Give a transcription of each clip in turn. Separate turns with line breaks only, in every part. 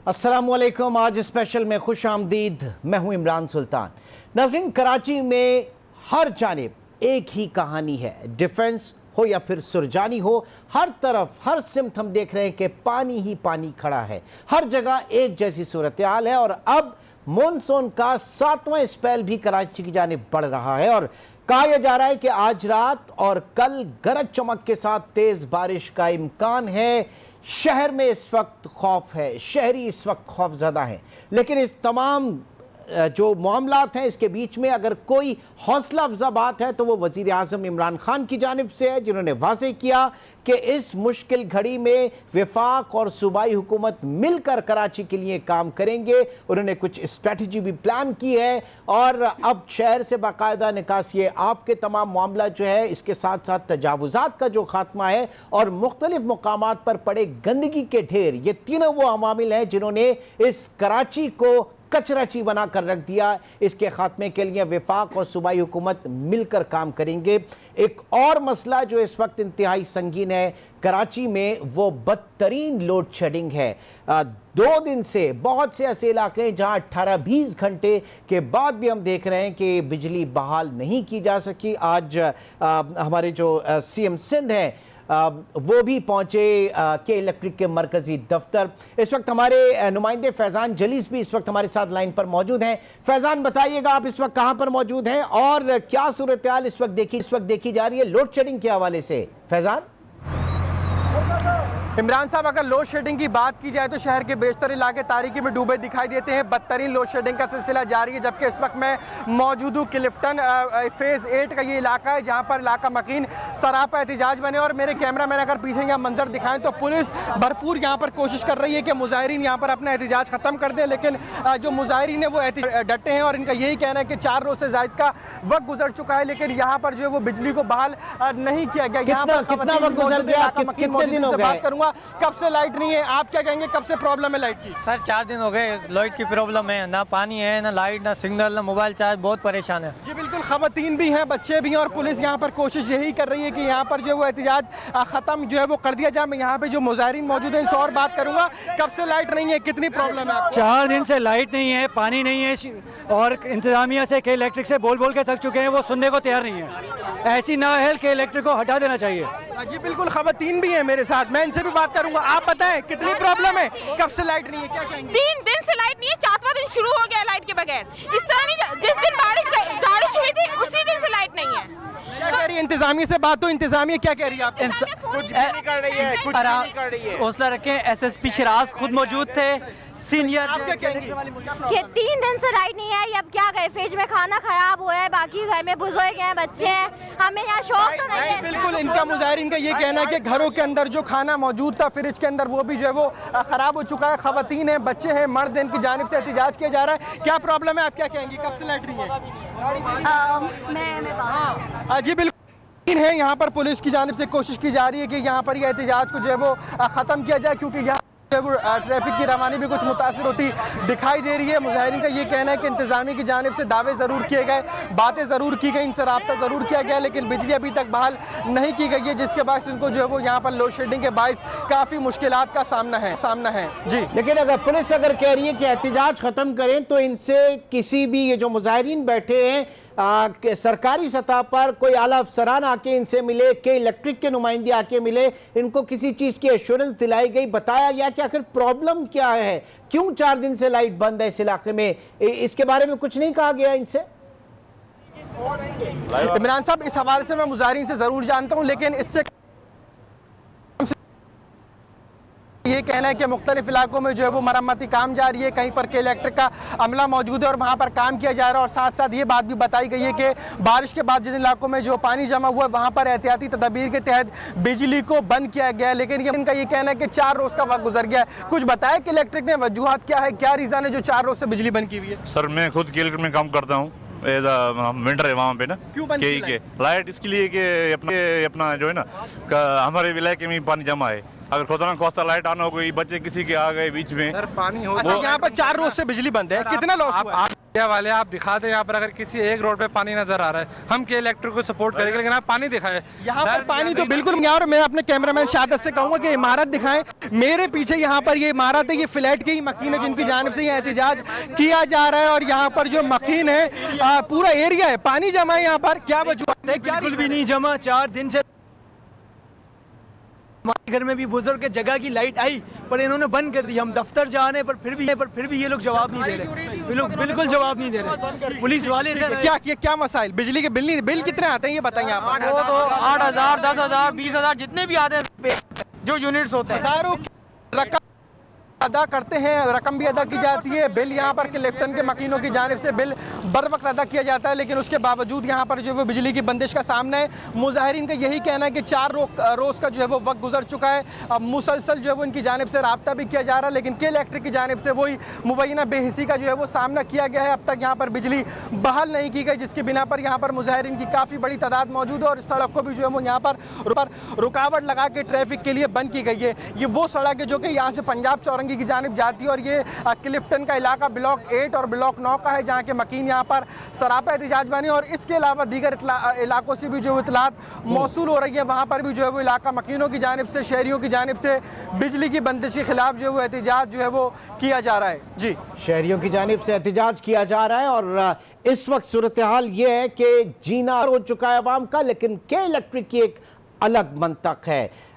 अस्सलामुअलैकुम। आज स्पेशल में खुश आमदीद। मैं हूं इमरान सुल्तान। नाज़रीन, कराची में हर जानिब एक ही कहानी है। डिफेंस हो या फिर सुरजानी हो, हर तरफ हर सिमत हम देख रहे हैं कि पानी ही पानी खड़ा है। हर जगह एक जैसी सूरत हाल है और अब मॉनसून का 7वां स्पेल भी कराची की जानिब बढ़ रहा है और कहा यह जा रहा है कि आज रात और कल गरज चमक के साथ तेज बारिश का इम्कान है। शहर में इस वक्त खौफ है, शहरी इस वक्त खौफजदा है। लेकिन इस तमाम जो मामलात हैं इसके बीच में अगर कोई हौसला अफजा बात है तो वो वज़ीर आज़म इमरान खान की जानिब से है, जिन्होंने वाज़ेह किया कि इस मुश्किल घड़ी में वफाक और सूबाई हुकूमत मिलकर कराची के लिए काम करेंगे। उन्होंने कुछ स्ट्रेटजी भी प्लान की है और अब शहर से बाकायदा निकासी आपके तमाम मामला जो है, इसके साथ साथ तजावुज़ात का जो खात्मा है और मुख्तलिफ मुकामात पर पड़े गंदगी के ढेर, ये तीनों वो अवामिल हैं जिन्होंने इस कराची को कचराची बना कर रख दिया। इसके खात्मे के लिए वफाक और सूबाई हुकूमत मिलकर काम करेंगे। एक और मसला जो इस वक्त इंतहाई संगीन है कराची में, वो बदतरीन लोड शेडिंग है। 2 दिन से बहुत से ऐसे इलाके हैं जहां 18-20 घंटे के बाद भी हम देख रहे हैं कि बिजली बहाल नहीं की जा सकी। आज हमारे जो CM सिंध हैं वो भी पहुंचे के इलेक्ट्रिक के मरकजी दफ्तर। इस वक्त हमारे नुमाइंदे फैजान जलीस भी इस वक्त हमारे साथ लाइन पर मौजूद हैं। फैजान, बताइएगा आप इस वक्त कहां पर मौजूद हैं और क्या सूरत हाल इस वक्त देखी जा रही है लोड शेडिंग के हवाले से? फैजान।
इमरान साहब, अगर लोड शेडिंग की बात की जाए तो शहर के बेशतर इलाके तारीकी में डूबे दिखाई देते हैं। बदतरीन लोड शेडिंग का सिलसिला जारी है, जबकि इस वक्त मैं मौजूद हूँ क्लिफ्टन फेज़ 8 का ये इलाका है जहाँ पर इलाका मकीन सरापा एहतिजाज बने और मेरे कैमरा मैन अगर पीछे यहाँ मंजर दिखाएं तो पुलिस भरपूर यहाँ पर कोशिश कर रही है कि मुजाहिरीन यहाँ पर अपना एहतिजाज ख़त्म कर दें, लेकिन जो मुजाहिरीन है वो डटे हैं और इनका यही कहना है कि 4 रोज़ से ज़ायद का वक्त गुजर चुका है, लेकिन यहाँ पर जो है वो बिजली को बहाल नहीं किया गया।
कितना वक्त गुजर गया, कितने दिन हो गए?
कब से लाइट नहीं है, आप क्या कहेंगे, कब से प्रॉब्लम है लाइट की?
सर 4 दिन हो गए लाइट की प्रॉब्लम है, ना पानी है, ना लाइट, ना सिग्नल, ना मोबाइल चार्ज, बहुत परेशान है
जी। बिल्कुल, खवातीन भी हैं, बच्चे भी हैं और पुलिस यहाँ पर कोशिश यही कर रही है कि यहाँ पर जो है वो एहतिजाज ख़त्म जो है वो कर दिया जाए। मैं यहाँ पे जो मुजाहिरीन मौजूद हैं इनसे और बात करूँगा। कब से लाइट नहीं है, कितनी प्रॉब्लम है?
4 दिन से लाइट नहीं है, पानी नहीं है और इंतजामिया से के इलेक्ट्रिक से बोल बोल के थक चुके हैं, वो सुनने को तैयार नहीं है। ऐसी ना है कि इलेक्ट्रिक को हटा देना चाहिए।
जी बिल्कुल, खवातीन भी हैं मेरे साथ, मैं इनसे भी बात करूंगा। आप बताएं कितनी प्रॉब्लम है, कब से लाइट नहीं है, क्या कहेंगे?
3 दिन से लाइट नहीं है, 4वां दिन शुरू हो गया लाइट के बगैर। इस तरह नहीं, जिस दिन बारिश हुई थी उसी दिन से लाइट नहीं है।
क्या कह रही है इंतजामिया से बात? तो इंतजामिया क्या कह रही है आपको? कुछ भी नहीं कर रही है, कुछ भी नहीं कर रही है।
हौसला रखें, SSP शिराज खुद मौजूद थे, सीनियर।
आप क्या कहेंगे?
कि 3 दिन से लाइट नहीं है, अब क्या गए, फ्रिज में खाना खराब हुआ है, बाकी घर में बुजुर्ग हैं, बच्चे हैं, हमें यहाँ शौक तो नहीं है।
बिल्कुल, इनका मुजाहिरीन का ये कहना है कि घरों के अंदर जो खाना मौजूद था फ्रिज के अंदर वो भी जो है वो खराब हो चुका है। खवातीन हैं, बच्चे हैं, मर्द हैं, इनकी जानिब से एहतिजाज किया जा रहा है। क्या प्रॉब्लम है, आप क्या कहेंगे, कब से लाइट नहीं है? जी बिल्कुल है, यहाँ पर पुलिस की जानिब से कोशिश की जा रही है कि यहाँ पर यह एहतिजाज को जो है वो ख़त्म किया जाए, क्योंकि यहाँ ट्रैफिक की रवानी भी कुछ मुतासिर होती दिखाई दे रही है। मुजाहिरीन का ये कहना है कि इंतजामिया की जानिब से दावे ज़रूर किए गए, बातें ज़रूर की गई, इनसे रब्ता ज़रूर किया गया, लेकिन बिजली अभी तक बहाल नहीं की गई है, जिसके बायस इनको जो है वो यहाँ पर लोड शेडिंग के बायस काफ़ी मुश्किलात का सामना है जी।
लेकिन अगर पुलिस कह रही है कि एहतिजाज ख़त्म करें तो इनसे किसी भी ये जो मुजाहिरीन बैठे हैं सरकारी सतह पर कोई आला अफसरान आके इनसे मिले, के इलेक्ट्रिक के नुमाइंदे आके मिले, इनको किसी चीज़ की एश्योरेंस दिलाई गई, बताया गया कि आखिर प्रॉब्लम क्या है, क्यों 4 दिन से लाइट बंद है इस इलाके में? इसके बारे में कुछ नहीं कहा गया इनसे?
इमरान साहब, इस हवाले से मैं मुजाहिरीन से ज़रूर जानता हूँ, लेकिन इससे ये कहना है कि मुख्तलिफ इलाकों में जो है वो मरम्मती काम जारी है, कहीं पर के इलेक्ट्रिक का अमला मौजूद है और वहाँ पर काम किया जा रहा है। और साथ साथ ये बात भी बताई गई है कि बारिश के बाद जिन इलाकों में जो पानी जमा हुआ है वहाँ पर एहतियाती तदबीर के तहत बिजली को बंद किया गया है, लेकिन ये इनका ये कहना है कि 4 रोज़ का वक्त गुजर गया है। कुछ बताया कि इलेक्ट्रिक ने वजूहात क्या है, क्या रीज़न है जो 4 रोज़ से बिजली बंद की हुई है?
सर, मैं खुद के इलेक्ट्रिक में काम करता हूँ, विंटर है वहाँ पे ना।
क्यों बंद की
लाइट? इसके लिए कि अपना जो है ना हमारे इलाके में पानी जमा है, अगर खुदा कोस्ता लाइट आना हो गई, बच्चे किसी के आ गए बीच में,
पानी हो, यहाँ पर 4 रोज से बिजली बंद है, कितना लॉस हुआ है?
मीडिया वाले आप दिखा दें यहाँ पर अगर किसी एक रोड पे पानी नजर आ रहा है, हम के इलेक्ट्रिक को सपोर्ट करेंगे, लेकिन आप पानी दिखाए।
यहाँ पर पानी तो बिल्कुल नहीं। और मैं अपने कैमरामैन शादत से कहूँगा कि इमारत दिखाएं। मेरे पीछे यहाँ पर ये इमारत है, ये फ्लैट की मकीन है जिनकी जानिब से ये एहतजाज किया जा रहा है। और यहाँ पर जो मकीन है पूरा एरिया है, पानी जमा है यहाँ पर। क्या वजूहत है?
बिल्कुल भी नहीं जमा, 4 दिन से हमारे घर में भी बुजुर्ग के जगह की लाइट आई पर इन्होंने बंद कर दी। हम दफ्तर जा रहे हैं पर फिर भी ये लोग जवाब नहीं दे रहे, बिल्कुल जवाब नहीं दे रहे। पुलिस वाले
क्या मसाइल? बिजली के बिल कितने आते हैं ये बताएंगे आप?
वो तो 8,000, 10,000, 20,000 जितने भी आते हैं जो यूनिट्स होते हैं,
हजारों रकम अदा करते हैं, रकम भी अदा की जाती है। बिल यहाँ पर क्लिफ्टन के मकीनों की जानिब से बिल बर वक्त अदा किया जाता है, लेकिन उसके बावजूद यहाँ पर जो है वो बिजली की बंदिश का सामना है। मुजाहिरीन का यही कहना है कि 4 रोज़ का जो है वो वक्त गुजर चुका है। अब मुसलसल जो है वो इनकी जानिब से रब्ता भी किया जा रहा है, लेकिन के इलेक्ट्रिक की जानिब से वही मुबैना बेहिसी का जो है वो सामना किया गया है। अब तक यहाँ पर बिजली बहाल नहीं की गई, जिसकी बिना पर यहाँ पर मुजाहिरीन की काफ़ी बड़ी तादाद मौजूद है। और सड़क को भी जो है वो यहाँ पर रुकावट लगा के ट्रैफिक के लिए बंद की गई है। ये वो सड़क है जो कि यहाँ से पंजाब चौरंगी की जानिब जाती है। और ये क्लिफ्टन का इलाका ब्लॉक 8 और ब्लॉक 9 का है, जहाँ के मकीन यहाँ पर सरापा एहतजाज बने। और इसके अलावा दीगर इलाकों से भी जो इतलात मौसूल हो रही है, वहाँ पर भी जो है वो इलाका मकीनों की जानिब से, शहरियों की जानिब से बिजली की बंदिश के खिलाफ जो है वो एहतजाज जो है वो किया जा रहा है। जी,
शहरियों की जानिब से एहतजाज किया जा रहा है। और इस वक्त सूरत हाल ये है कि जीना हो चुका है अवाम का, लेकिन के इलेक्ट्रिक की एक अलग मंतक है।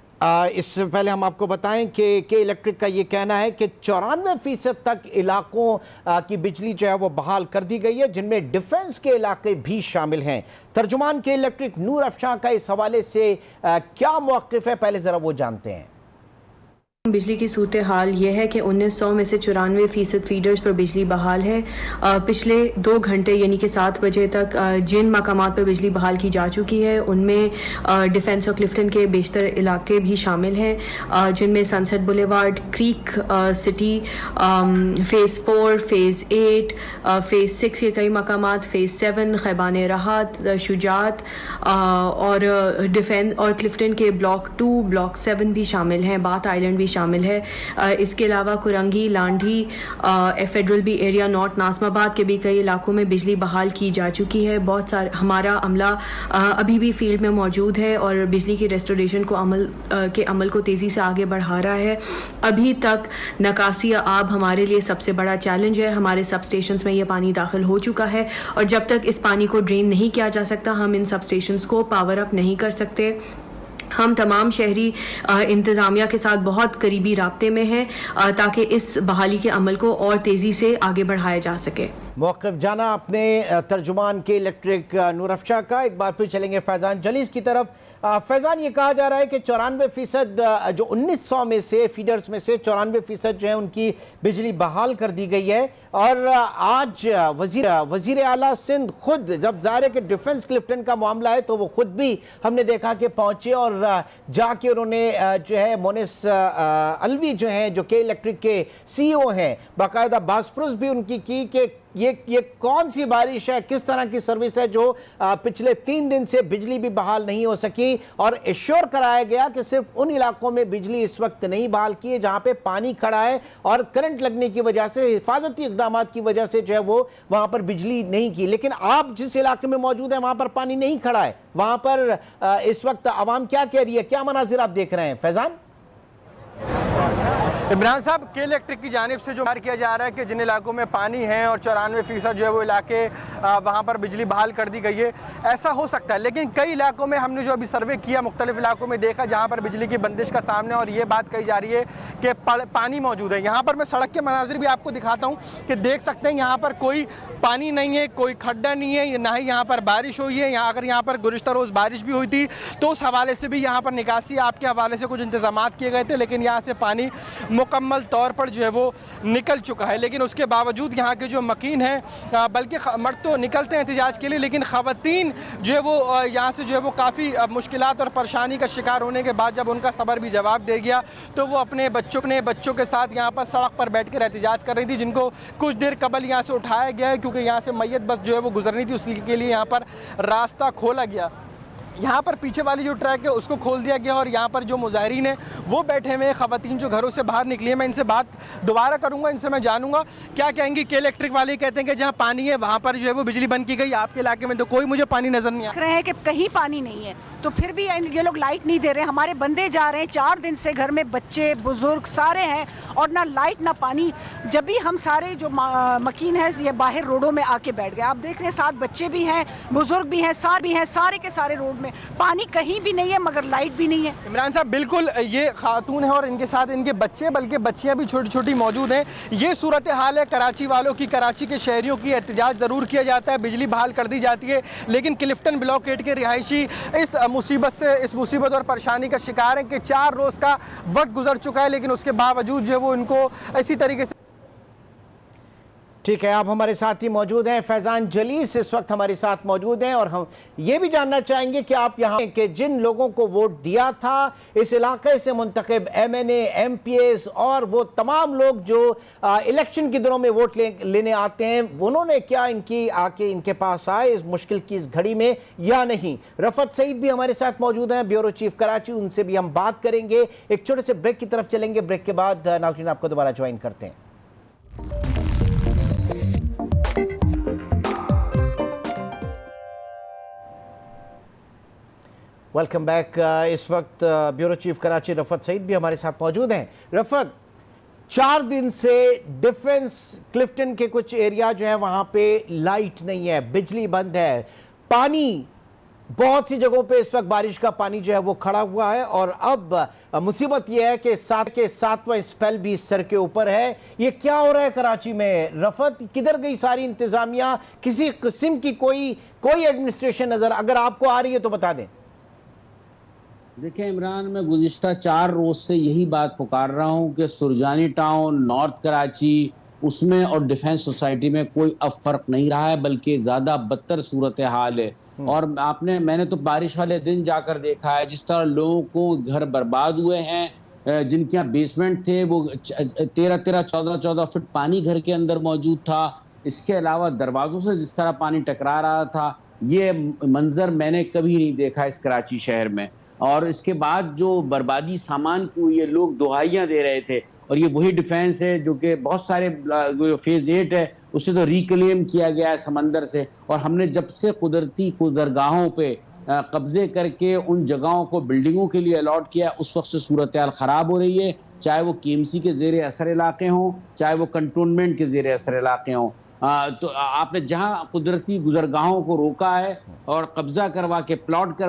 इससे पहले हम आपको बताएं कि के इलेक्ट्रिक का ये कहना है कि 94% तक इलाकों की बिजली जो है वो बहाल कर दी गई है, जिनमें डिफेंस के इलाके भी शामिल हैं। तर्जुमान के इलेक्ट्रिक नूर अफशां का इस हवाले से क्या मौक़िफ़ है, पहले ज़रा वो जानते हैं।
बिजली की सूरत हाल ये है कि 1900 में से 94% फीडर्स पर बिजली बहाल है। पिछले 2 घंटे यानी कि 7 बजे तक जिन मकामात पर बिजली बहाल की जा चुकी है उनमें डिफेंस और क्लिफ्टन के बेशतर इलाके भी शामिल हैं, जिनमें sunset boulevard, creek city, phase 4, phase 8, phase 6 के कई मकामात, फ़ेज़ 7, खैबान राहत, शुजात और डिफेंस और क्लिफ्टन के ब्लॉक 2, ब्लॉक 7 भी शामिल हैं। बाथ आइलैंड भी शामिल है। इसके अलावा Korangi, Landhi, federal B area, north Nazimabad के भी कई इलाकों में बिजली बहाल की जा चुकी है। बहुत सारे हमारा अमला अभी भी फील्ड में मौजूद है और बिजली की रेस्टोरेशन को अमल को तेज़ी से आगे बढ़ा रहा है। अभी तक निकासी आब हमारे लिए सबसे बड़ा चैलेंज है। हमारे सब स्टेशंस में ये पानी दाखिल हो चुका है और जब तक इस पानी को ड्रेन नहीं किया जा सकता हम इन सब स्टेशंस को पावर अप नहीं कर सकते। हम तमाम शहरी इंतज़ामिया के साथ बहुत करीबी राब्ते में हैं ताकि इस बहाली के अमल को और तेज़ी से आगे बढ़ाया जा सके।
मौक़िफ़ जाना अपने तर्जुमान के इलेक्ट्रिक नूर अफशां का। एक बार फिर चलेंगे फैज़ान जलीस की तरफ। फैज़ान, ये कहा जा रहा है कि 94% जो 1900 में से फीडर्स में से 94% जो है उनकी बिजली बहाल कर दी गई है। और आज वज़ीर आला सिंध खुद, जब ज़ाहिर है कि डिफेंस क्लिफ्टन का मामला है तो वो खुद भी हमने देखा कि पहुँचे और जाके उन्होंने जो है मोनिस अलवी जो हैं जो के इलेक्ट्रिक के CEO हैं, बाकायदा बासपुरस भी उनकी की कि ये कौन सी बारिश है, किस तरह की सर्विस है जो पिछले 3 दिन से बिजली भी बहाल नहीं हो सकी। और एश्योर कराया गया कि सिर्फ उन इलाकों में बिजली इस वक्त नहीं बहाल की है जहां पे पानी खड़ा है और करंट लगने की वजह से, हिफाजती इक़दाम की वजह से जो है वो वहां पर बिजली नहीं की। लेकिन आप जिस इलाके में मौजूद है वहां पर पानी नहीं खड़ा है, वहां पर इस वक्त आवाम क्या कह रही है, क्या मनाजिर आप देख रहे हैं फैज़ान?
इमरान साहब, के इलेक्ट्रिक की जानिब से जो किया जा रहा है कि जिन इलाकों में पानी है और 94% जो है वो इलाके वहाँ पर बिजली बहाल कर दी गई है, ऐसा हो सकता है। लेकिन कई इलाकों में हमने जो अभी सर्वे किया, मुख्तलिफ इलाकों में देखा जहाँ पर बिजली की बंदिश का सामने और ये बात कही जा रही है कि पानी मौजूद है। यहाँ पर मैं सड़क के मनाजिर भी आपको दिखाता हूँ कि देख सकते हैं यहाँ पर कोई पानी नहीं है, कोई खड्डा नहीं है, ना ही यहाँ पर बारिश हुई है। अगर यहाँ पर गुज़िश्ता रोज़ बारिश भी हुई थी तो उस हवाले से भी यहाँ पर निकासी आपके हवाले से कुछ इंतजाम किए गए थे, लेकिन यहाँ से पानी मुकम्मल तौर पर जो है वो निकल चुका है। लेकिन उसके बावजूद यहाँ के जो मकीन हैं, बल्कि मर्द तो निकलते हैं एहतजाज के लिए, लेकिन ख़वातीन जो है वो यहाँ से जो है वो काफ़ी मुश्किलात और परेशानी का शिकार होने के बाद जब उनका सब्र भी जवाब दे गया तो वो अपने बच्चों के साथ यहाँ पर सड़क पर बैठ कर एहतजाज कर रही थी, जिनको कुछ देर कबल यहाँ से उठाया गया है क्योंकि यहाँ से मैयत बस जो है वो गुजरनी थी, उसके लिए यहाँ पर रास्ता खोला गया। यहाँ पर पीछे वाली जो ट्रैक है उसको खोल दिया गया और यहाँ पर जो मुजाहिरीन है वो बैठे हुए हैं, ख़वातीन जो घरों से बाहर निकली है। मैं इनसे बात दोबारा करूँगा, इनसे मैं जानूँगा क्या कहेंगी। के इलेक्ट्रिक वाले कहते हैं कि जहाँ पानी है वहाँ पर जो है वो बिजली बंद की गई, आपके इलाके में तो कोई मुझे पानी नज़र नहीं आ
रहे हैं कि कहीं पानी नहीं है, तो फिर भी ये लोग लाइट नहीं दे रहे। हमारे बंदे जा रहे हैं 4 दिन से, घर में बच्चे बुजुर्ग सारे हैं और ना लाइट ना पानी। जब भी हम सारे जो मकीन है ये बाहर रोडों में आके बैठ गए, आप देख रहे हैं 7 बच्चे भी हैं, बुजुर्ग भी हैं, सारे के सारे रोड में पानी कहीं भी नहीं है मगर लाइट भी नहीं है।
इमरान साहब बिल्कुल ये खातून है और इनके साथ इनके बच्चे, बल्कि बच्चियां भी छोटी छोटी मौजूद हैं। ये सूरत हाल है कराची वालों की, कराची के शहरियों की। एहतजाज ज़रूर किया जाता है, बिजली बहाल कर दी जाती है, लेकिन क्लिफ्टन ब्लॉक 8 के रिहायशी इस मुसीबत और परेशानी का शिकार है कि 4 रोज़ का वक्त गुजर चुका है, लेकिन उसके बावजूद जो है वो इनको इसी तरीके से।
ठीक है, आप हमारे साथ ही मौजूद हैं, फैज़ान जलीस इस वक्त हमारे साथ मौजूद हैं और हम ये भी जानना चाहेंगे कि आप यहाँ के जिन लोगों को वोट दिया था, इस इलाके से मुंतखब MNA, MPs और वो तमाम लोग जो इलेक्शन के दिनों में वोट लेने आते हैं, उन्होंने क्या इनके पास आए इस मुश्किल की इस घड़ी में या नहीं। रफत सईद भी हमारे साथ मौजूद हैं, ब्यूरो चीफ कराची, उनसे भी हम बात करेंगे। एक छोटे से ब्रेक की तरफ चलेंगे, ब्रेक के बाद नाज़रीन आपको दोबारा ज्वाइन करते हैं। Welcome back. इस वक्त ब्यूरो चीफ कराची रफत सईद भी हमारे साथ मौजूद हैं। रफत, 4 दिन से डिफेंस क्लिफ्टन के कुछ एरिया जो है वहाँ पे लाइट नहीं है, बिजली बंद है, पानी बहुत सी जगहों पे इस वक्त बारिश का पानी जो है वो खड़ा हुआ है और अब मुसीबत यह है कि 7वां स्पेल भी सर के ऊपर है। ये क्या हो रहा है कराची में? रफत, किधर गई सारी इंतजामिया? किसी किस्म की कोई एडमिनिस्ट्रेशन नजर अगर आपको आ रही है तो बता दें।
देखिए इमरान, मैं गुज़िश्ता 4 रोज़ से यही बात पुकार रहा हूँ कि सुरजानी टाउन, नॉर्थ कराची, उसमें और डिफेंस सोसाइटी में कोई अब फ़र्क नहीं रहा है, बल्कि ज़्यादा बदतर सूरत हाल है। और मैंने तो बारिश वाले दिन जाकर देखा है जिस तरह लोगों को घर बर्बाद हुए हैं, जिनके यहाँ बेसमेंट थे वो 13-13, 14-14 फुट पानी घर के अंदर मौजूद था। इसके अलावा दरवाज़ों से जिस तरह पानी टकरा रहा था, ये मंजर मैंने कभी नहीं देखा इस कराची शहर में। और इसके बाद जो बर्बादी सामान की हुई है, लोग दुहाइयाँ दे रहे थे। और ये वही डिफेंस है जो कि बहुत सारे जो फेज़ 8 है उससे तो रिक्लेम किया गया है समंदर से, और हमने जब से कुदरती गुज़रगाहों पे कब्जे करके उन जगहों को बिल्डिंगों के लिए अलॉट किया, उस वक्त से सूरत हाल ख़राब हो रही है, चाहे वो KMC के ज़ेर असर इलाके हों, चाहे वो कंटोनमेंट के ज़ेर असर इलाके हों। तो आपने जहां कुदरती गुजरगाहों को रोका है और कब्जा करवा के प्लॉट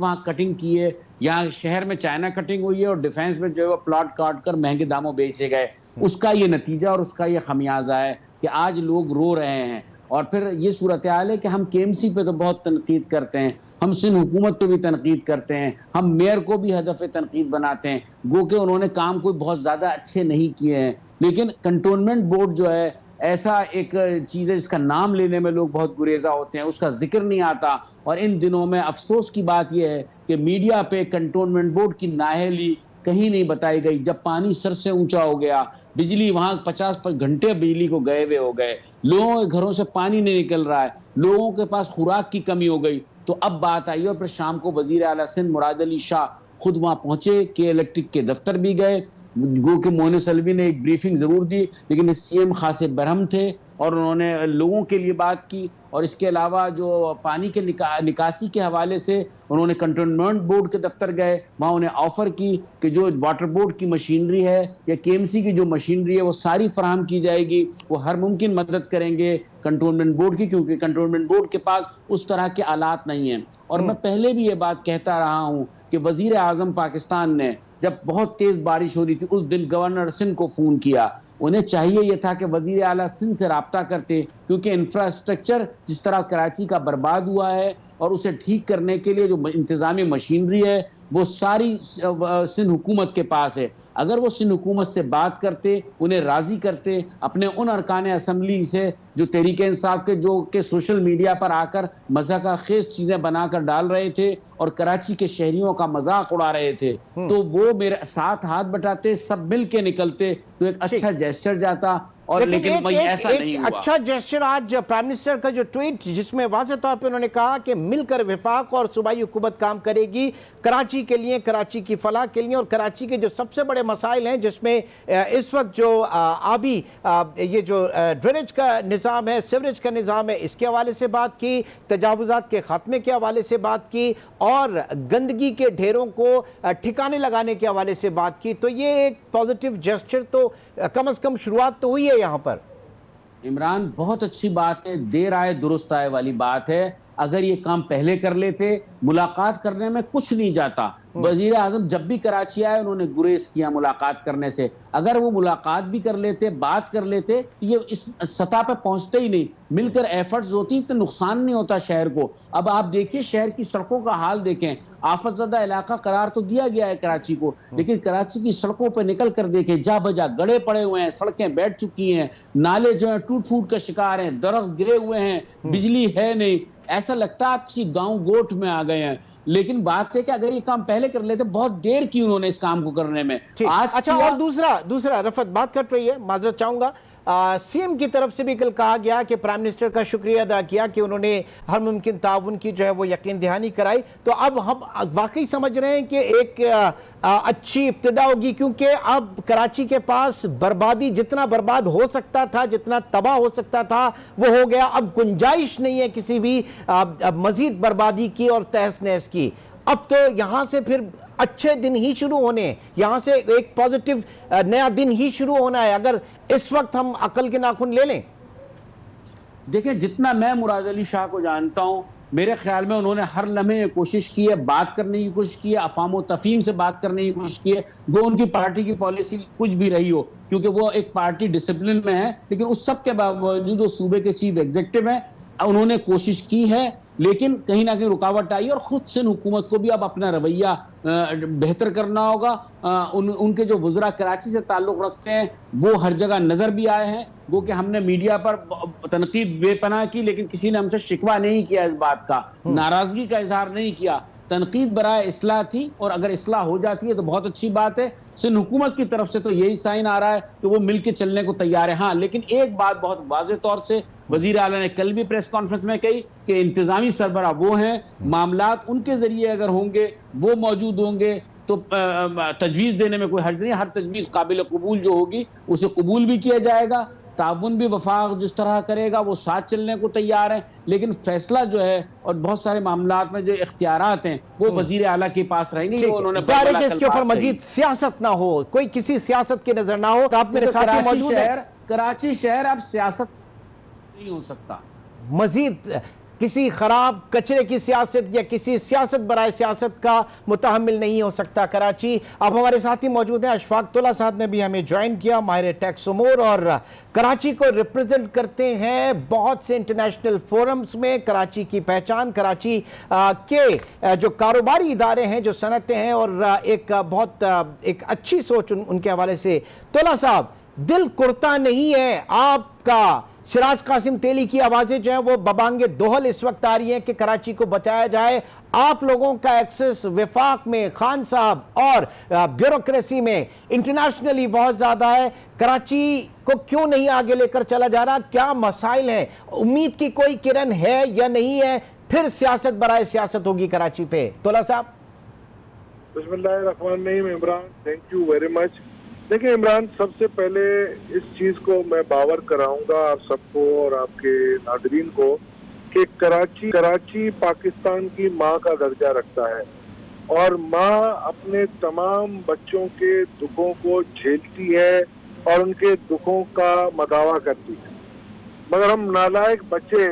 वहां कटिंग की है, यहाँ शहर में चाइना कटिंग हुई है और डिफेंस में जो है वो प्लॉट काट कर महंगे दामों बेचे गए। उसका ये नतीजा और उसका ये खमियाजा है कि आज लोग रो रहे हैं। और फिर ये सूरत हाल है कि हम KMC पे तो बहुत तनकीद करते हैं, हम सिंध हुकूमत पे भी तनकीद करते हैं, हम मेयर को भी हदफ तनकीद बनाते हैं, गो कि उन्होंने काम कोई बहुत ज़्यादा अच्छे नहीं किए हैं। लेकिन कंटोनमेंट बोर्ड जो है ऐसा एक चीज़ है जिसका नाम लेने में लोग बहुत गुरेजा होते हैं, उसका जिक्र नहीं आता। और इन दिनों में अफसोस की बात यह है कि मीडिया पे कंटोनमेंट बोर्ड की नाअहली कहीं नहीं बताई गई। जब पानी सर से ऊंचा हो गया, बिजली वहां 50 घंटे बिजली को गए हुए हो गए, लोगों के घरों से पानी नहीं निकल रहा है, लोगों के पास खुराक की कमी हो गई, तो अब बात आई। और फिर शाम को वजीर आला सिंध मुराद अली शाह खुद वहां पहुंचे, के इलेक्ट्रिक के दफ्तर भी गए, गो के मोहन सलवी ने एक ब्रीफिंग जरूर दी, लेकिन CM खासे बरहम थे और उन्होंने लोगों के लिए बात की। और इसके अलावा जो पानी के निकासी के हवाले से उन्होंने कंटोनमेंट बोर्ड के दफ्तर गए, वहाँ उन्हें ऑफर की कि जो वाटर बोर्ड की मशीनरी है या KMC की जो मशीनरी है वो सारी फराहम की जाएगी, वो हर मुमकिन मदद करेंगे कंटोनमेंट बोर्ड की, क्योंकि कंटोनमेंट बोर्ड के पास उस तरह के आलात नहीं हैं। और मैं पहले भी ये बात कहता रहा हूँ कि वजीर आजम पाकिस्तान ने जब बहुत तेज बारिश हो रही थी उस दिन गवर्नर सिंध को फोन किया, उन्हें चाहिए यह था कि वजीर आला सिंध से रब्ता करते, क्योंकि इंफ्रास्ट्रक्चर जिस तरह कराची का बर्बाद हुआ है और उसे ठीक करने के लिए जो इंतजामी मशीनरी है वो सारी सिंध हुकूमत के पास है। अगर वो सिंध हुकूमत से बात करते, उन्हें राज़ी करते, अपने उन अरकान असम्बली से जो तहरीक इंसाफ के जो के सोशल मीडिया पर आकर मज़ाक़खेज़ चीज़ें बनाकर डाल रहे थे और कराची के शहरियों का मजाक उड़ा रहे थे, तो वो मेरे साथ हाथ बटाते, सब मिल के निकलते तो एक अच्छा जेस्चर जाता और लेकिन वही ऐसा नहीं हुआ।
अच्छा जेस्चर आज प्राइम मिनिस्टर का जो ट्वीट, जिसमें वाज़ेह तौर पे उन्होंने कहा कि मिलकर वफाक और सूबाई हुकूमत काम करेगी कराची के लिए, कराची की फलाह के लिए, और कराची के जो सबसे बड़े मसाइल हैं जिसमें इस वक्त जो आबी ये जो ड्रेनेज का निज़ाम है, सीवरेज का निज़ाम है, इसके हवाले से बात की, तजावुज़ात के खात्मे के हवाले से बात की, और गंदगी के ढेरों को ठिकाने लगाने के हवाले से बात की। तो ये एक पॉजिटिव जेस्चर तो कम से कम शुरुआत तो हुई है यहाँ पर।
इमरान, बहुत अच्छी बात है, देर आए दुरुस्त आए वाली बात है। अगर ये काम पहले कर लेते, मुलाकात करने में कुछ नहीं जाता। वजीर आजम जब भी कराची आए उन्होंने गुरेज किया मुलाकात करने से। अगर वो मुलाकात भी कर लेते, बात कर लेते, तो ये इस सतह पे पहुंचते ही नहीं। मिलकर एफर्ट्स होती तो नुकसान नहीं होता शहर को। अब आप देखिए शहर की सड़कों का हाल देखें, आफतज़दा इलाका करार तो दिया गया है कराची को, लेकिन कराची की सड़कों पर निकल कर देखें, जा बजा गड़े पड़े हुए हैं, सड़कें बैठ चुकी हैं, नाले जो है टूट फूट का शिकार हैं, दरख्त गिरे हुए हैं, बिजली है नहीं। ऐसा लगता है आप किसी गाँव गोठ में आ गए हैं। लेकिन बात है कि अगर ये काम पहले कर लेते, बहुत देर की उन्होंने इस काम को करने में।
आज अच्छा, और दूसरा रफत बात कर रही है, माजरत चाहूंगा, सीएम की तरफ से भी कल कहा गया कि प्राइम मिनिस्टर का शुक्रिया अदा किया कि उन्होंने हर मुमकिन ताउन की जो है वो यकीन दहानी कराई। तो अब हम वाकई समझ रहे हैं कि एक अच्छी इब्तिदा होगी, क्योंकि अब कराची के पास बर्बादी, जितना बर्बाद हो सकता था, जितना तबाह हो सकता था, वो हो गया। अब गुंजाइश नहीं है किसी भी मजीद बर्बादी की और तहस नहस की। अब तो यहां से फिर अच्छे दिन ही शुरू होने, यहां से एक पॉजिटिव नया दिन ही शुरू होना है, अगर इस वक्त हम अकल के नाखून ले लें।
देखें, जितना मैं मुराद अली शाह को जानता हूं, मेरे ख्याल में उन्होंने हर लम्हे कोशिश की है, बात करने की कोशिश की है, अफाम तफहीम से बात करने की कोशिश की है, वो उनकी पार्टी की पॉलिसी कुछ भी रही हो, क्योंकि वो एक पार्टी डिसिप्लिन में है। लेकिन उस सब के बावजूद वो सूबे के चीफ एग्जीक्यूटिव हैं, उन्होंने कोशिश की है, लेकिन कहीं ना कहीं रुकावट आई। और खुद सिंध हुकूमत को भी अब अपना रवैया बेहतर करना होगा। उनके जो वज़रा कराची से ताल्लुक़ रखते हैं वो हर जगह नज़र भी आए हैं। वो कि हमने मीडिया पर तनकीद बेपनाह की, लेकिन किसी ने हमसे शिकवा नहीं किया, इस बात का नाराज़गी का इजहार नहीं किया। तनकीद बराए इस्लाह थी, और अगर इस्लाह हो जाती है तो बहुत अच्छी बात है। सिंध हुकूमत की तरफ से तो यही साइन आ रहा है कि वो मिलकर चलने को तैयार है। हाँ, लेकिन एक बात बहुत वाज़ेह तौर से वज़ीर आला ने कल भी प्रेस कॉन्फ्रेंस में कही कि इंतजामी सरबराह वो हैं, मामलात उनके जरिए अगर होंगे, वो मौजूद होंगे, तो तजवीज़ देने में कोई हर्ज नहीं। हर तजवीज़ काबिल कबूल जो होगी उसे कबूल भी किया जाएगा। ताउन भी वफाक जिस तरह करेगा वो साथ चलने को तैयार है। लेकिन फैसला जो है और बहुत सारे मामलात में जो इख्तियारात हैं वो वज़ीर आला के पास रहेंगे। उन्होंने
इसके ऊपर मजीद सियासत ना हो, कोई किसी सियासत की नजर ना हो। तो आप मेरे साथ मौजूद हैं।
कराची शहर अब सियासत नहीं हो सकता,
मजीद किसी खराब कचरे की सियासत या किसी सियासत बराए सियासत का मुतहम्मिल नहीं हो सकता कराची। अब हमारे साथ ही मौजूद हैं अशफाक तुल्ला साहब ने भी हमें ज्वाइन किया, माहिर टैक्स उमूर, और कराची को रिप्रेजेंट करते हैं बहुत से इंटरनेशनल फोरम्स में। कराची की पहचान, कराची के जो कारोबारी इदारे हैं, जो सनतें हैं, और एक बहुत एक अच्छी सोच उनके हवाले से। तुल्ला साहब, दिल कुर्ता नहीं है आपका? सिराज कासिम तेली की आवाजें जो हैं वो बबांगे दोहल इस वक्त आ रही हैं कि कराची को बचाया जाए। आप लोगों का एक्सेस वफाक में, खान साहब और ब्यूरोक्रेसी में इंटरनेशनली बहुत ज्यादा है। कराची को क्यों नहीं आगे लेकर चला जा रहा? क्या मसाइल हैं? उम्मीद की कोई किरण है या नहीं है? फिर सियासत बराए सियासत होगी कराची पे। तुल्ला साहब।
बिस्मिल्लाहिर्रहमानिर्रहीम। Imran, thank you very much. देखिए इमरान, सबसे पहले इस चीज को मैं बावर कराऊंगा आप सबको और आपके नादरीन को कि कराची पाकिस्तान की माँ का दर्जा रखता है, और माँ अपने तमाम बच्चों के दुखों को झेलती है और उनके दुखों का मदावा करती है। मगर हम नालायक बच्चे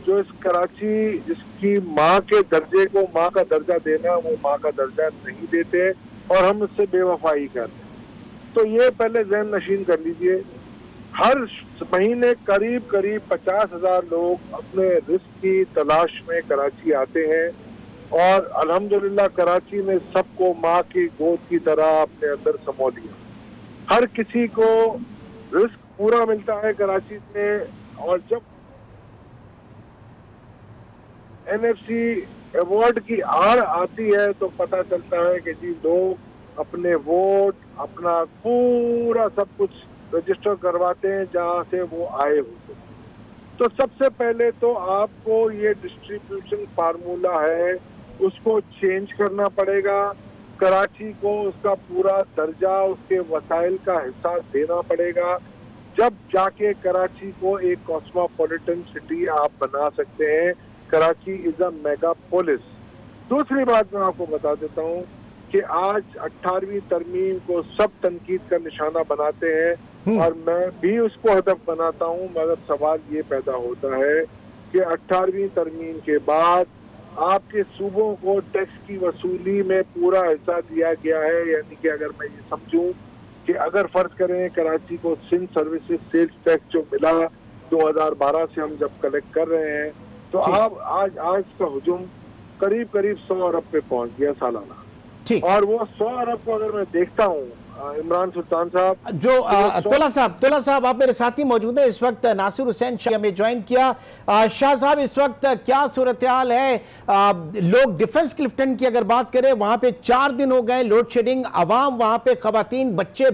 जो इस कराची जिसकी माँ के दर्जे को माँ का दर्जा देना, वो माँ का दर्जा नहीं देते और हम उससे बेवफाई करते हैं। तो ये पहले ज़हन नशीन कर लीजिए, हर महीने करीब 50,000 लोग अपने रिस्क की तलाश में कराची आते हैं, और अल्हम्दुलिल्लाह कराची ने सबको माँ की गोद की तरह अपने अंदर समो लिया। हर किसी को रिस्क पूरा मिलता है कराची में, और जब NFC अवार्ड की आड़ आती है तो पता चलता है कि जी लोग अपने वोट, अपना पूरा सब कुछ रजिस्टर करवाते हैं जहां से वो आए होते हैं। तो सबसे पहले तो आपको ये डिस्ट्रीब्यूशन फार्मूला है उसको चेंज करना पड़ेगा। कराची को उसका पूरा दर्जा, उसके वसाइल का हिस्सा देना पड़ेगा, जब जाके कराची को एक कॉस्मोपॉलिटन सिटी आप बना सकते हैं। Karachi is a Megapolis. दूसरी बात मैं आपको बता देता हूँ कि आज 18वीं तरमीम को सब तनकीद का निशाना बनाते हैं और मैं भी उसको हदफ बनाता हूँ, मगर सवाल ये पैदा होता है कि 18वीं तरमीम के बाद आपके सूबों को टैक्स की वसूली में पूरा हिस्सा दिया गया है। यानी कि अगर मैं ये समझूं कि अगर फर्ज करें कराची को सिंध सर्विसेज सेल्स टैक्स जो मिला 2012 से हम जब कलेक्ट कर रहे हैं, तो अब आज का हुजूम करीब 100 अरब पे पहुंच गया सालाना। और वो 100 अरब को अगर मैं देखता हूँ इमरान सुल्तान साहब, जो
तोला साहब आप मेरे साथी मौजूद है इस वक्त। नासिर हुसैन शाह हमें ज्वाइन किया। शाह साहब, इस वक्त क्या सूरत हाल है? लोग डिफेंस क्लिफ्टन की अगर बात करें, वहां पे 4 दिन हो गए लोड शेडिंग, अवाम वहां पे, खवातीन, बच्चे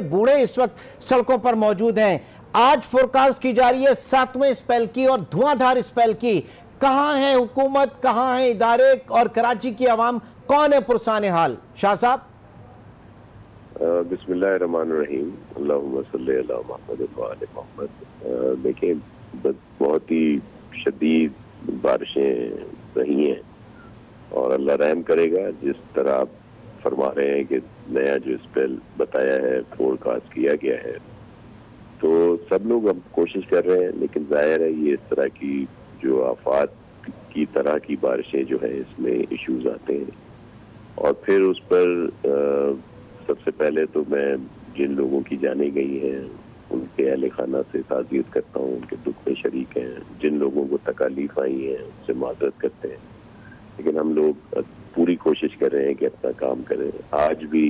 बूढ़े इस वक्त सड़कों पर मौजूद हैं। आज फोरकास्ट की जा रही है 7वें स्पेल की और धुआंधार स्पेल की। कहां है हुकूमत, कहां है इदारे और कराची की अवाम कौन है पुरसाने हाल? शाह साहब।
बिस्मिल्लाहिर्रहमानिर्रहीम, अल्लाहुम्मा सल्ली अला मुहम्मद व आले मुहम्मद। देखिए, बहुत ही शदीद बारिशें रही हैं और अल्लाह रहम करेगा। जिस तरह आप फरमा रहे हैं कि नया जो स्पेल बताया है, फोरकास्ट किया गया है, तो सब लोग अब कोशिश कर रहे हैं, लेकिन जाहिर है ये इस तरह की जो आफात की तरह की बारिशें जो है इसमें इश्यूज आते हैं। और फिर उस पर सबसे पहले तो मैं जिन लोगों की जाने गई हैं उनके अहले खाना से ताज़ियत करता हूँ, उनके दुख में शरीक हैं। जिन लोगों को तकालीफ आई हैं उनसे माजरत करते हैं, लेकिन हम लोग पूरी कोशिश कर रहे हैं कि अपना काम करें। आज भी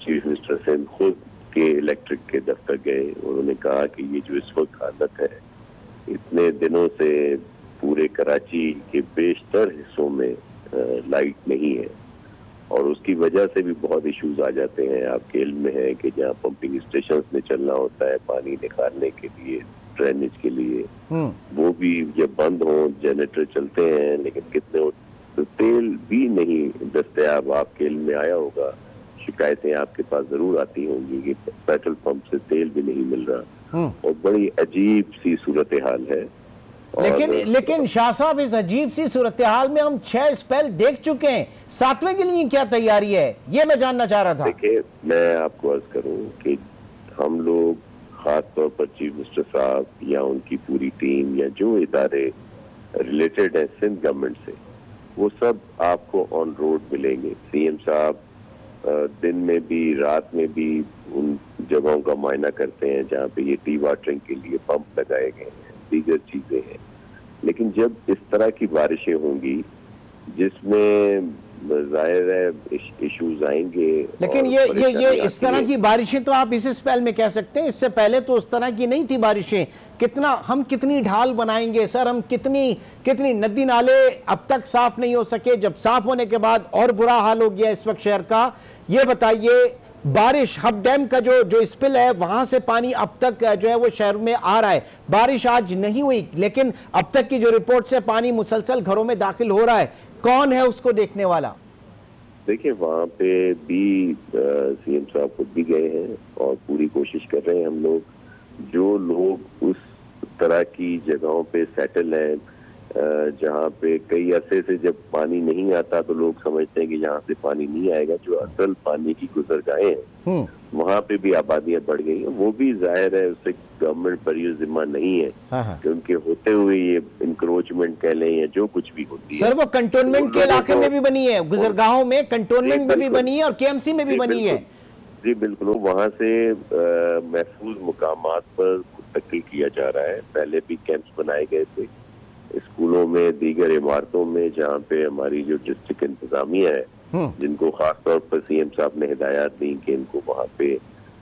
चीफ मिनिस्टर सिंध खुद के इलेक्ट्रिक के दफ्तर गए, उन्होंने कहा कि ये जो इस वक्त हालत है, इतने दिनों से पूरे कराची के बेशतर हिस्सों में लाइट नहीं है और उसकी वजह से भी बहुत इश्यूज आ जाते हैं। आपके इल्म में है कि जहाँ पंपिंग स्टेशन में चलना होता है पानी निकालने के लिए, ड्रेनेज के लिए, वो भी जब बंद हो, जनरेटर चलते हैं लेकिन कितने तो तेल भी नहीं दस्तयाब। आपके इल्म में आया होगा, शिकायतें आपके पास जरूर आती होंगी कि पेट्रोल पंप से तेल भी नहीं मिल रहा और बड़ी अजीब सी सूरत हाल है।
लेकिन शाह साहब, इस अजीब सी सूरत हाल में हम 6 स्पेल देख चुके हैं, 7वें के लिए क्या तैयारी है, ये मैं जानना चाह रहा था।
देखिए, मैं आपको अर्ज करूं कि हम लोग खास तौर पर चीफ मिनिस्टर साहब या उनकी पूरी टीम या जो इदारे रिलेटेड है सिंध गवर्नमेंट से, वो सब आपको ऑन रोड मिलेंगे। सीएम साहब दिन में भी रात में भी उन जगहों का मुआयना करते हैं जहाँ पे ये टी वाटरिंग के लिए पंप लगाए गए हैं, दीगर चीजें हैं। लेकिन जब इस तरह की बारिशें होंगी जिसमें जाहिर है इश्यूज आएंगे,
लेकिन ये इस तरह की बारिशें तो आप इस स्पेल में कह सकते हैं, इससे पहले तो उस तरह की नहीं थी बारिशें। हम कितनी ढाल बनाएंगे सर, हम कितनी नदी नाले अब तक साफ नहीं हो सके, जब साफ होने के बाद और बुरा हाल हो गया इस वक्त शहर का। ये बताइए, बारिश हब डैम का जो स्पिल है वहां से पानी अब तक जो है वो शहर में आ रहा है। बारिश आज नहीं हुई, लेकिन अब तक की जो रिपोर्ट से पानी मुसलसल घरों में दाखिल हो रहा है। कौन है उसको देखने वाला?
देखिए, वहाँ पे भी सीएम साहब खुद भी गए हैं और पूरी कोशिश कर रहे हैं। हम लोग जो लोग उस तरह की जगहों पे सेटल हैं जहाँ पे कई अरसे से जब पानी नहीं आता तो लोग समझते हैं कि यहाँ से पानी नहीं आएगा, जो असल पानी की गुजरगाहें हैं वहाँ पे भी आबादियां बढ़ गई हैं। वो भी जाहिर है उससे गवर्नमेंट पर ये जिम्मा नहीं है कि उनके होते हुए ये इंक्रोचमेंट कह लें या जो कुछ भी होती है।
सर, वो कंटोनमेंट के इलाके में भी बनी है, गुजरगाहों में कंटोनमेंट में भी बनी है और केएमसी में भी बनी है।
जी बिल्कुल, वहाँ से महफूज मुकामात पर मुंतकिल किया जा रहा है। पहले भी कैंप्स बनाए गए थे स्कूलों में, दीगर इमारतों में, जहाँ पे हमारी जो डिस्ट्रिक्ट इंतजामिया है जिनको खास तौर पर सीएम साहब ने हिदायत दी कि इनको वहाँ पे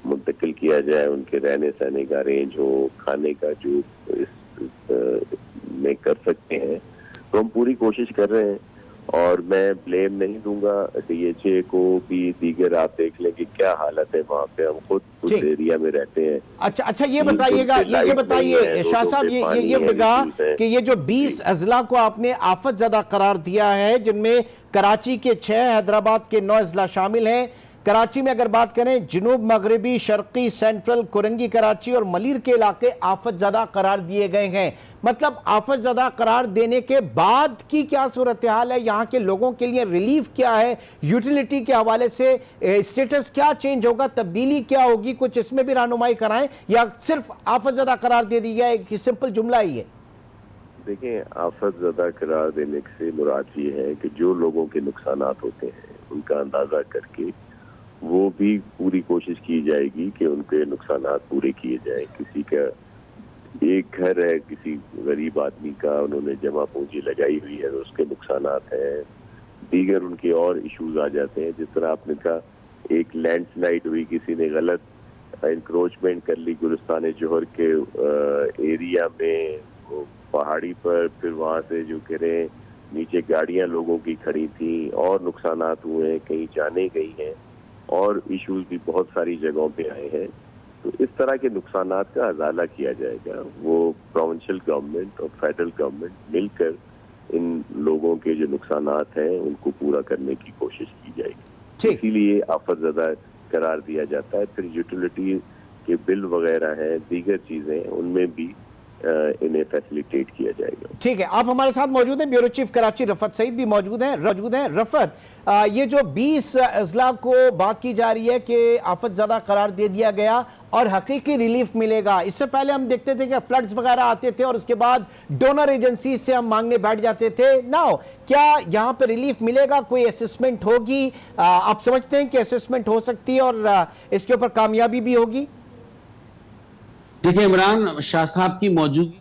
मुंतकिल किया जाए, उनके रहने सहने का अरेंज हो, खाने का जो में कर सकते हैं, तो हम पूरी कोशिश कर रहे हैं। और मैं ब्लेम नहीं दूंगा DHA को भी, दीगर आप देख लें कि क्या हालत है वहाँ पे, हम खुद उस एरिया में रहते हैं।
अच्छा ये बताइएगा, ये बताइए शाह साहब, ये बताइएगा कि ये जो 20 अजला को आपने आफत ज़दा करार दिया है, जिनमें कराची के 6, हैदराबाद के 9 अजला शामिल हैं। कराची में अगर बात करें, जुनूब मगरबी, शर्की, सेंट्रल, कुरंगी कराची और मलीर के इलाके आफत ज़दा करार दिए गए हैं। मतलब आफत ज़दा करार देने के बाद की क्या सूरत हाल है, यहाँ के लोगों के लिए रिलीफ क्या है, यूटिलिटी के हवाले से स्टेटस क्या चेंज होगा, तब्दीली क्या होगी, कुछ इसमें भी रहनुमाई कराएं, या सिर्फ आफत ज़दा करार दे दी गया है? सिंपल जुमला ही है।
देखिए, आफत ज़दा करार देने से मुराद ये है कि जो लोगों के नुकसानात होते हैं उनका अंदाजा करके वो भी पूरी कोशिश की जाएगी कि उनके नुकसानात पूरे किए जाएं। किसी का एक घर है, किसी गरीब आदमी का, उन्होंने जमा पूंजी लगाई हुई है तो उसके नुकसानात हैं, दीगर उनके और इश्यूज आ जाते हैं। जिस तरह आपने कहा, एक लैंडस्लाइड हुई, किसी ने गलत इंक्रोचमेंट कर ली गुलिस्तान जोहर के एरिया में, पहाड़ी पर, फिर वहाँ से जो कह रहे हैं नीचे गाड़ियाँ लोगों की खड़ी थी और नुकसानात हुए हैं, कहीं जाने गई हैं और इश्यूज भी बहुत सारी जगहों पे आए हैं। तो इस तरह के नुकसानात का अजाला किया जाएगा। वो प्रोविंशियल गवर्नमेंट और फेडरल गवर्नमेंट मिलकर इन लोगों के जो नुकसानात हैं उनको पूरा करने की कोशिश की जाएगी। इसीलिए आफत ज़दा करार दिया जाता है। फिर यूटिलिटी के बिल वगैरह हैं, दीगर चीज़ें, उनमें भी इन्हें फैसिलिटेट किया जाएगा।
ठीक है, आप हमारे साथ मौजूद हैं, ब्यूरो चीफ कराची रफत सईद भी मौजूद हैं। रफत, ये जो 20 अजला को बात की जा रही है कि आफत ज़दा करार दे दिया गया और हकीकी रिलीफ मिलेगा, इससे पहले हम देखते थे कि फ्लड्स वगैरह आते थे और उसके बाद डोनर एजेंसी से हम मांगने बैठ जाते थे। नाउ क्या यहाँ पे रिलीफ मिलेगा, कोई असेसमेंट होगी? आप समझते हैं कि असेसमेंट हो सकती है और इसके ऊपर कामयाबी भी होगी?
देखिए, इमरान शाह साहब की मौजूदगी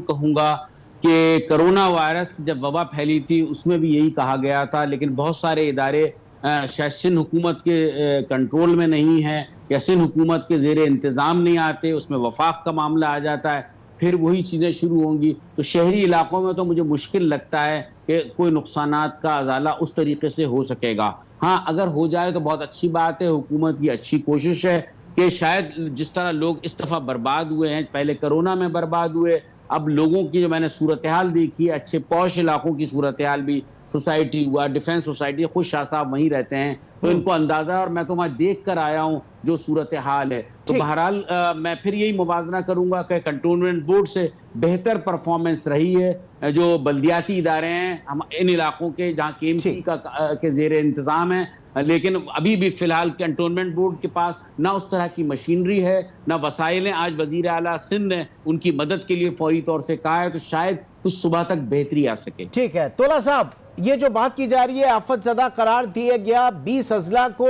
कहूंगा कि कोरोना वायरस की जब वबा फैली थी उसमें भी यही कहा गया था, लेकिन बहुत सारे इदारे शायद सिंध हुकूमत के कंट्रोल में नहीं है या सिंध हुकूमत के ज़ेरे इंतज़ाम नहीं आते, उसमें वफाक का मामला आ जाता है, फिर वही चीज़ें शुरू होंगी। तो शहरी इलाकों में तो मुझे मुश्किल लगता है कि कोई नुकसानात का अजाला उस तरीके से हो सकेगा। हाँ, अगर हो जाए तो बहुत अच्छी बात है, हुकूमत की अच्छी कोशिश है कि शायद जिस तरह लोग इस दफ़ा बर्बाद हुए हैं, पहले कोरोना में बर्बाद हुए, अब लोगों की जो मैंने सूरत हाल देखी है, अच्छे पौश इलाकों की सूरत हाल भी, सोसाइटी हुआ, डिफेंस सोसाइटी, खुद शाह साहब वहीं रहते हैं तो इनको अंदाज़ा, और मैं तो वहाँ देख कर आया हूँ जो सूरत हाल है। तो बहरहाल मैं फिर यही मुवाजना करूँगा कि कंटोनमेंट बोर्ड से बेहतर परफॉर्मेंस रही है। जो बल्दियाती इदारे हैं हम इन इलाकों के जहाँ KMC के ज़ेरे इंतज़ाम है, लेकिन अभी भी फिलहाल कंटोनमेंट बोर्ड के पास ना उस तरह की मशीनरी है, ना वसाइल हैं। आज वजीर आला सिंध ने उनकी मदद के लिए फौरी तौर से कहा है, तो शायद कुछ सुबह तक बेहतरी आ सके।
ठीक है, तोला साहब, ये जो बात की जा रही है आफत ज़दा करार दिया गया 20 अजला को,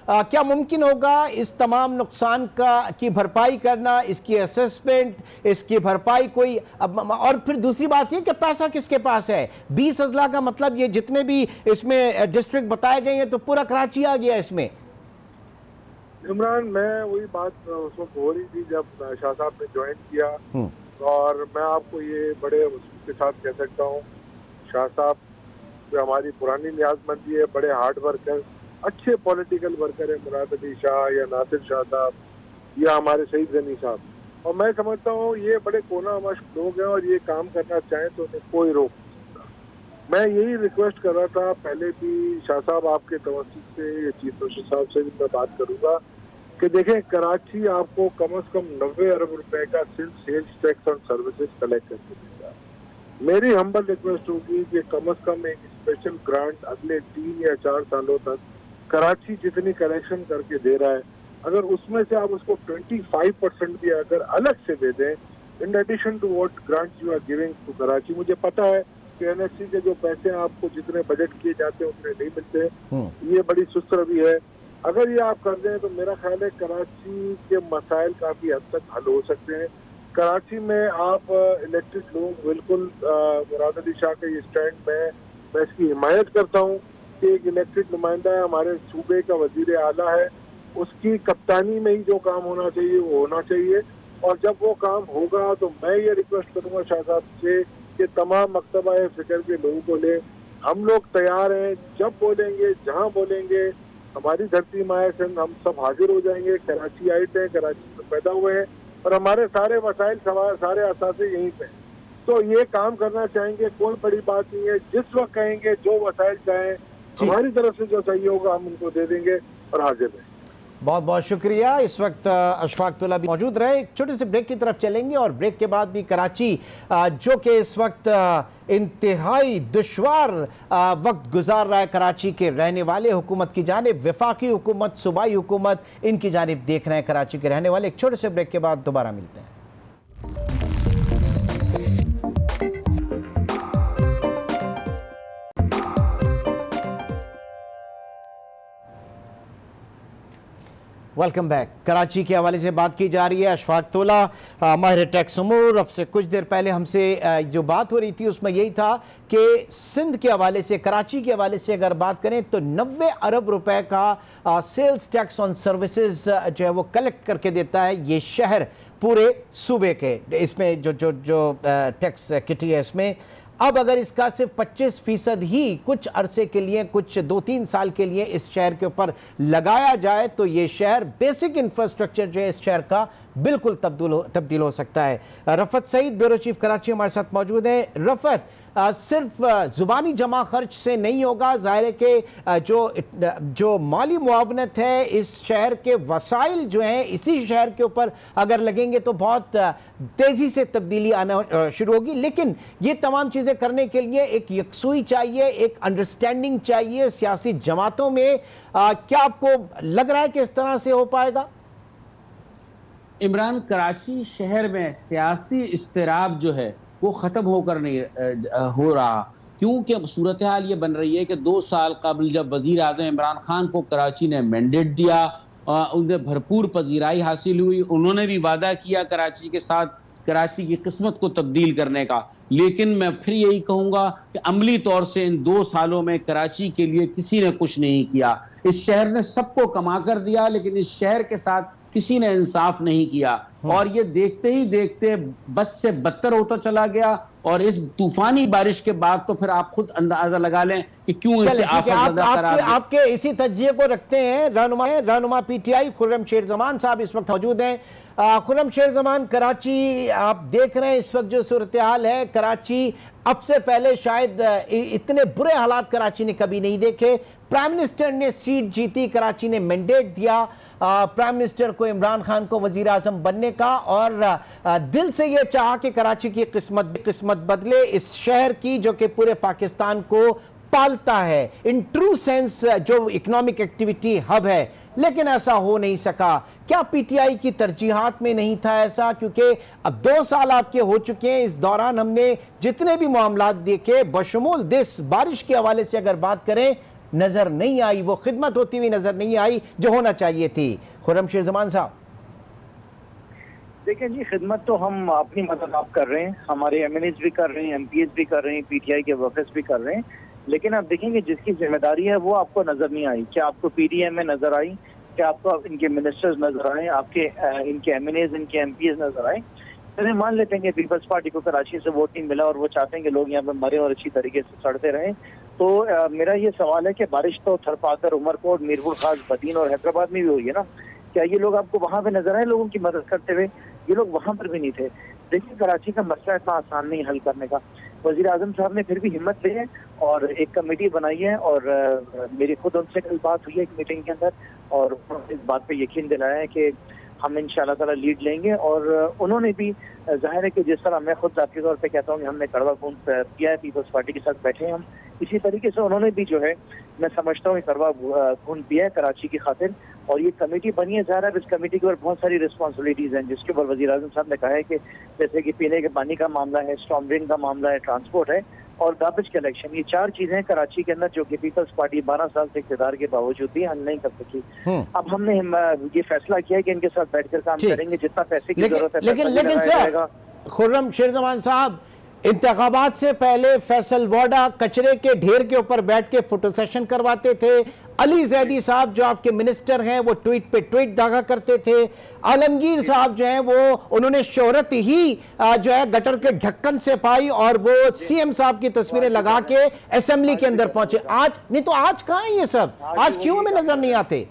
क्या मुमकिन होगा इस तमाम नुकसान की भरपाई करना, इसकी असेसमेंट, इसकी भरपाई कोई? और फिर दूसरी बात ये कि पैसा किसके पास है? 20 अजला का मतलब ये जितने भी इसमें डिस्ट्रिक्ट बताए गए हैं तो पूरा कराची आ गया इसमें।
इमरान, मैं वही बात उस वक्त हो रही थी जब शाह साहब ने ज्वाइन किया, और मैं आपको ये बड़े उसके साथ कह सकता हूँ, शाह साहब जो हमारी पुरानी नियाजमंदी है, बड़े हार्ड वर्कर, अच्छे पॉलिटिकल वर्कर है, मुराद अली शाह या नासिर शाह साहब या हमारे शहीद गनी साहब, और मैं समझता हूँ ये बड़े कोना मश्क लोग हैं और ये काम करना चाहें तो उन्हें कोई रोक नहीं सकता। मैं यही रिक्वेस्ट कर रहा था पहले भी, शाह साहब आपके तवज्जुह से या चीफ मिनिस्टर साहब से भी मैं बात करूँगा कि देखें, कराची आपको कम से कम 90 अरब रुपए का सिर्फ सेल्स टैक्स और सर्विसेज कलेक्ट करके देगा। मेरी हम्बल रिक्वेस्ट होगी कि कम से कम एक स्पेशल ग्रांट अगले 3 या 4 सालों तक कराची जितनी कलेक्शन करके दे रहा है, अगर उसमें से आप उसको 25% भी अगर अलग से दे दें, in addition to what grant you are giving to Karachi. मुझे पता है कि NSC के जो पैसे आपको जितने बजट किए जाते हैं उतने नहीं मिलते, ये बड़ी सुस्त रवि है। अगर ये आप कर दें तो मेरा ख्याल है कराची के मसाइल काफी हद तक हल हो सकते हैं। कराची में आप इलेक्टेड लोग बिल्कुल मुराद अली शाह के ये स्टैंड में मैं इसकी हिमायत करता हूँ कि एक इलेक्टेड नुमाइंदा है, हमारे सूबे का वजीर आला है, उसकी कप्तानी में ही जो काम होना चाहिए वो होना चाहिए। और जब वो काम होगा तो मैं ये रिक्वेस्ट करूँगा शाह साहब से कि तमाम मकतबा फिक्र के लोगों को ले। हम लोग तैयार हैं, जब बोलेंगे जहां बोलेंगे, हमारी धरती माए सिंध, हम सब हाजिर हो जाएंगे। कराची आए थे, कराची में पैदा हुए हैं और हमारे सारे वसाइल सारे असासे यहीं पे हैं। तो ये काम करना चाहेंगे, कोई बड़ी बात नहीं है। जिस वक्त कहेंगे, जो वसाइल चाहें, हमारी तरफ से जो सही होगा हम उनको दे देंगे और हाजिर हैं।
बहुत बहुत शुक्रिया। इस वक्त अशफाकतुल्लाह भी मौजूद रहे। एक छोटे से ब्रेक की तरफ चलेंगे और ब्रेक के बाद भी कराची जो कि इस वक्त इंतहाई दुश्वार वक्त गुजार रहा है, कराची के रहने वाले हुकूमत की जानिब, वफाकी हुकूमत, सूबाई हुकूमत, इनकी जानिब देख रहे हैं कराची के रहने वाले। एक छोटे से ब्रेक के बाद दोबारा मिलते हैं। Welcome back. कराची के हवाले से बात की जा रही है। अशफाकतुल्लाह माहिर टैक्स उमूर, अब से कुछ देर पहले हमसे जो बात हो रही थी उसमें यही था कि सिंध के हवाले से, कराची के हवाले से अगर बात करें तो 90 अरब रुपए का सेल्स टैक्स ऑन सर्विसेज जो है वो कलेक्ट करके देता है ये शहर पूरे सूबे के। इसमें जो टैक्स किटी है इसमें अब अगर इसका सिर्फ 25% ही कुछ अरसे के लिए, कुछ 2-3 साल के लिए इस शहर के ऊपर लगाया जाए तो ये शहर, बेसिक इंफ्रास्ट्रक्चर जो है इस शहर का बिल्कुल तब्दील हो सकता है। रफत सईद, ब्यूरो चीफ कराची, हमारे साथ मौजूद है। रफत, सिर्फ ज़ुबानी जमा खर्च से नहीं होगा, ज़ाहिर है कि जो माली मुआवनत है, इस शहर के वसाइल जो हैं इसी शहर के ऊपर अगर लगेंगे तो बहुत तेज़ी से तब्दीली आना शुरू होगी। लेकिन ये तमाम चीज़ें करने के लिए एक यकसुई चाहिए, एक अंडरस्टैंडिंग चाहिए सियासी जमातों में। क्या आपको लग रहा है कि इस तरह से हो पाएगा?
इमरान, कराची शहर में सियासी इस्तिराब जो है वो ख़त्म होकर नहीं हो रहा, क्योंकि सूरत हाल ये बन रही है कि 2 साल कबल जब वज़ीर आज़म इमरान खान को कराची ने मैंडेट दिया, उन्हें भरपूर पजीराई हासिल हुई, उन्होंने भी वादा किया कराची के साथ कराची की किस्मत को तब्दील करने का। लेकिन मैं फिर यही कहूँगा कि अमली तौर से इन 2 सालों में कराची के लिए किसी ने कुछ नहीं किया। इस शहर ने सबको कमा कर दिया, लेकिन इस शहर के साथ किसी ने इंसाफ नहीं किया और ये देखते ही देखते बस से बदतर होता चला गया। और इस तूफानी बारिश के बाद तो फिर आप खुद अंदाजा लगा लें कि क्यों इसे
आपके इसी तज्जिए को रखते हैं रहनुमा पीटीआई खुर्रम शेर जमान साहब इस वक्त मौजूद हैं। खुर्रम शेर जमान, कराची आप देख रहे हैं इस वक्त जो सूरत हाल है, कराची अब से पहले शायद इतने बुरे हालात कराची ने कभी नहीं देखे। प्राइम मिनिस्टर ने सीट जीती, कराची ने मैंडेट दिया प्राइम मिनिस्टर को, इमरान खान को वजीर आजम बनने का, और दिल से ये चाहा कि कराची की किस्मत बदले, इस शहर की जो कि पूरे पाकिस्तान को पालता है, इन ट्रू सेंस जो इकोनॉमिक एक्टिविटी हब है। लेकिन ऐसा हो नहीं सका। क्या पीटीआई की तरजीहात में नहीं था ऐसा? क्योंकि अब 2 साल आपके हो चुके हैं, इस दौरान हमने जितने भी मामलात देखे, बशमूल दिस बारिश के हवाले से अगर बात करें, नजर नहीं आई, वो खिदमत होती हुई नजर नहीं आई जो होना चाहिए थी। खुर्रम शेर जमान साहब,
देखिए जी, खिदमत तो हम अपनी मदद आप कर रहे हैं, हमारे एमएनएस भी कर रहे हैं, एमपीएस भी कर रहे हैं, पीटीआई के वर्कर्स भी कर रहे हैं। लेकिन आप देखेंगे जिसकी जिम्मेदारी है वो आपको नजर नहीं आई। क्या आपको पीडीएम में नजर आई? क्या आपको इनके मिनिस्टर्स नजर आए? आपके इनके एमएनएस, इनके एमपीएस नजर आए? तो मान लेते हैं कि पीपल्स पार्टी को कराची से वोट नहीं मिला और वो चाहते हैं कि लोग यहाँ पे मरे और अच्छी तरीके से सड़ते रहें। तो मेरा ये सवाल है कि बारिश तो थरपाकर, उमरकोट, मीरपुर खास, बदीन और हैदराबाद में भी हुई है ना, क्या ये लोग आपको वहां पे नजर आए लोगों की मदद करते हुए? ये लोग वहां पर भी नहीं थे। देखिए, कराची का मसला इतना आसान नहीं हल करने का। वजीर आजम साहब ने फिर भी हिम्मत ली है और एक कमेटी बनाई है, और मेरी खुद उनसे कल बात हुई है एक मीटिंग के अंदर, और इस बात पे यकीन दिलाया है कि हम इंशाल्लाह ताला लीड लेंगे। और उन्होंने भी, जाहिर है कि जिस तरह मैं खुद जाती तौर पे कहता हूँ कि हमने कड़वा खून किया है, पीपल्स पार्टी के साथ बैठे हैं हम, इसी तरीके से उन्होंने भी जो है, मैं समझता हूँ कड़वा खून पिया है कराची की खातिर। और ये कमेटी बनी है, ज़ाहिर है इस कमेटी के ऊपर बहुत सारी रिस्पॉन्सिबिलिटीज़ हैं, जिसके ऊपर वज़ीर आज़म साहब ने कहा है कि जैसे कि पीने के पानी का मामला है, स्टॉर्म ड्रेन का मामला है, ट्रांसपोर्ट है और गार्बेज कलेक्शन। ये 4 चीज़ें कराची के अंदर जो कि पीपल्स पार्टी 12 साल से इक़्तिदार के बावजूद भी हल नहीं कर सकी। अब हमने ये फैसला किया है कि इनके साथ बैठकर काम करेंगे, जितना पैसे की जरूरत है।
लेकिन सर, खुर्रम शेर जमान साहब, इंतखाबात से पहले फैसल वाडा कचरे के ढेर के ऊपर बैठ के फोटो सेशन करवाते थे। अली जैदी साहब जो आपके मिनिस्टर हैं वो ट्वीट पे ट्वीट दागा करते थे। आलमगीर साहब जो हैं वो उन्होंने शोहरत ही जो है गटर के ढक्कन से पाई और वो सीएम साहब की तस्वीरें लगा के असेंबली के अंदर पहुंचे। आज नहीं तो आज कहां है ये सब? आज क्यों हमें नजर नहीं आते?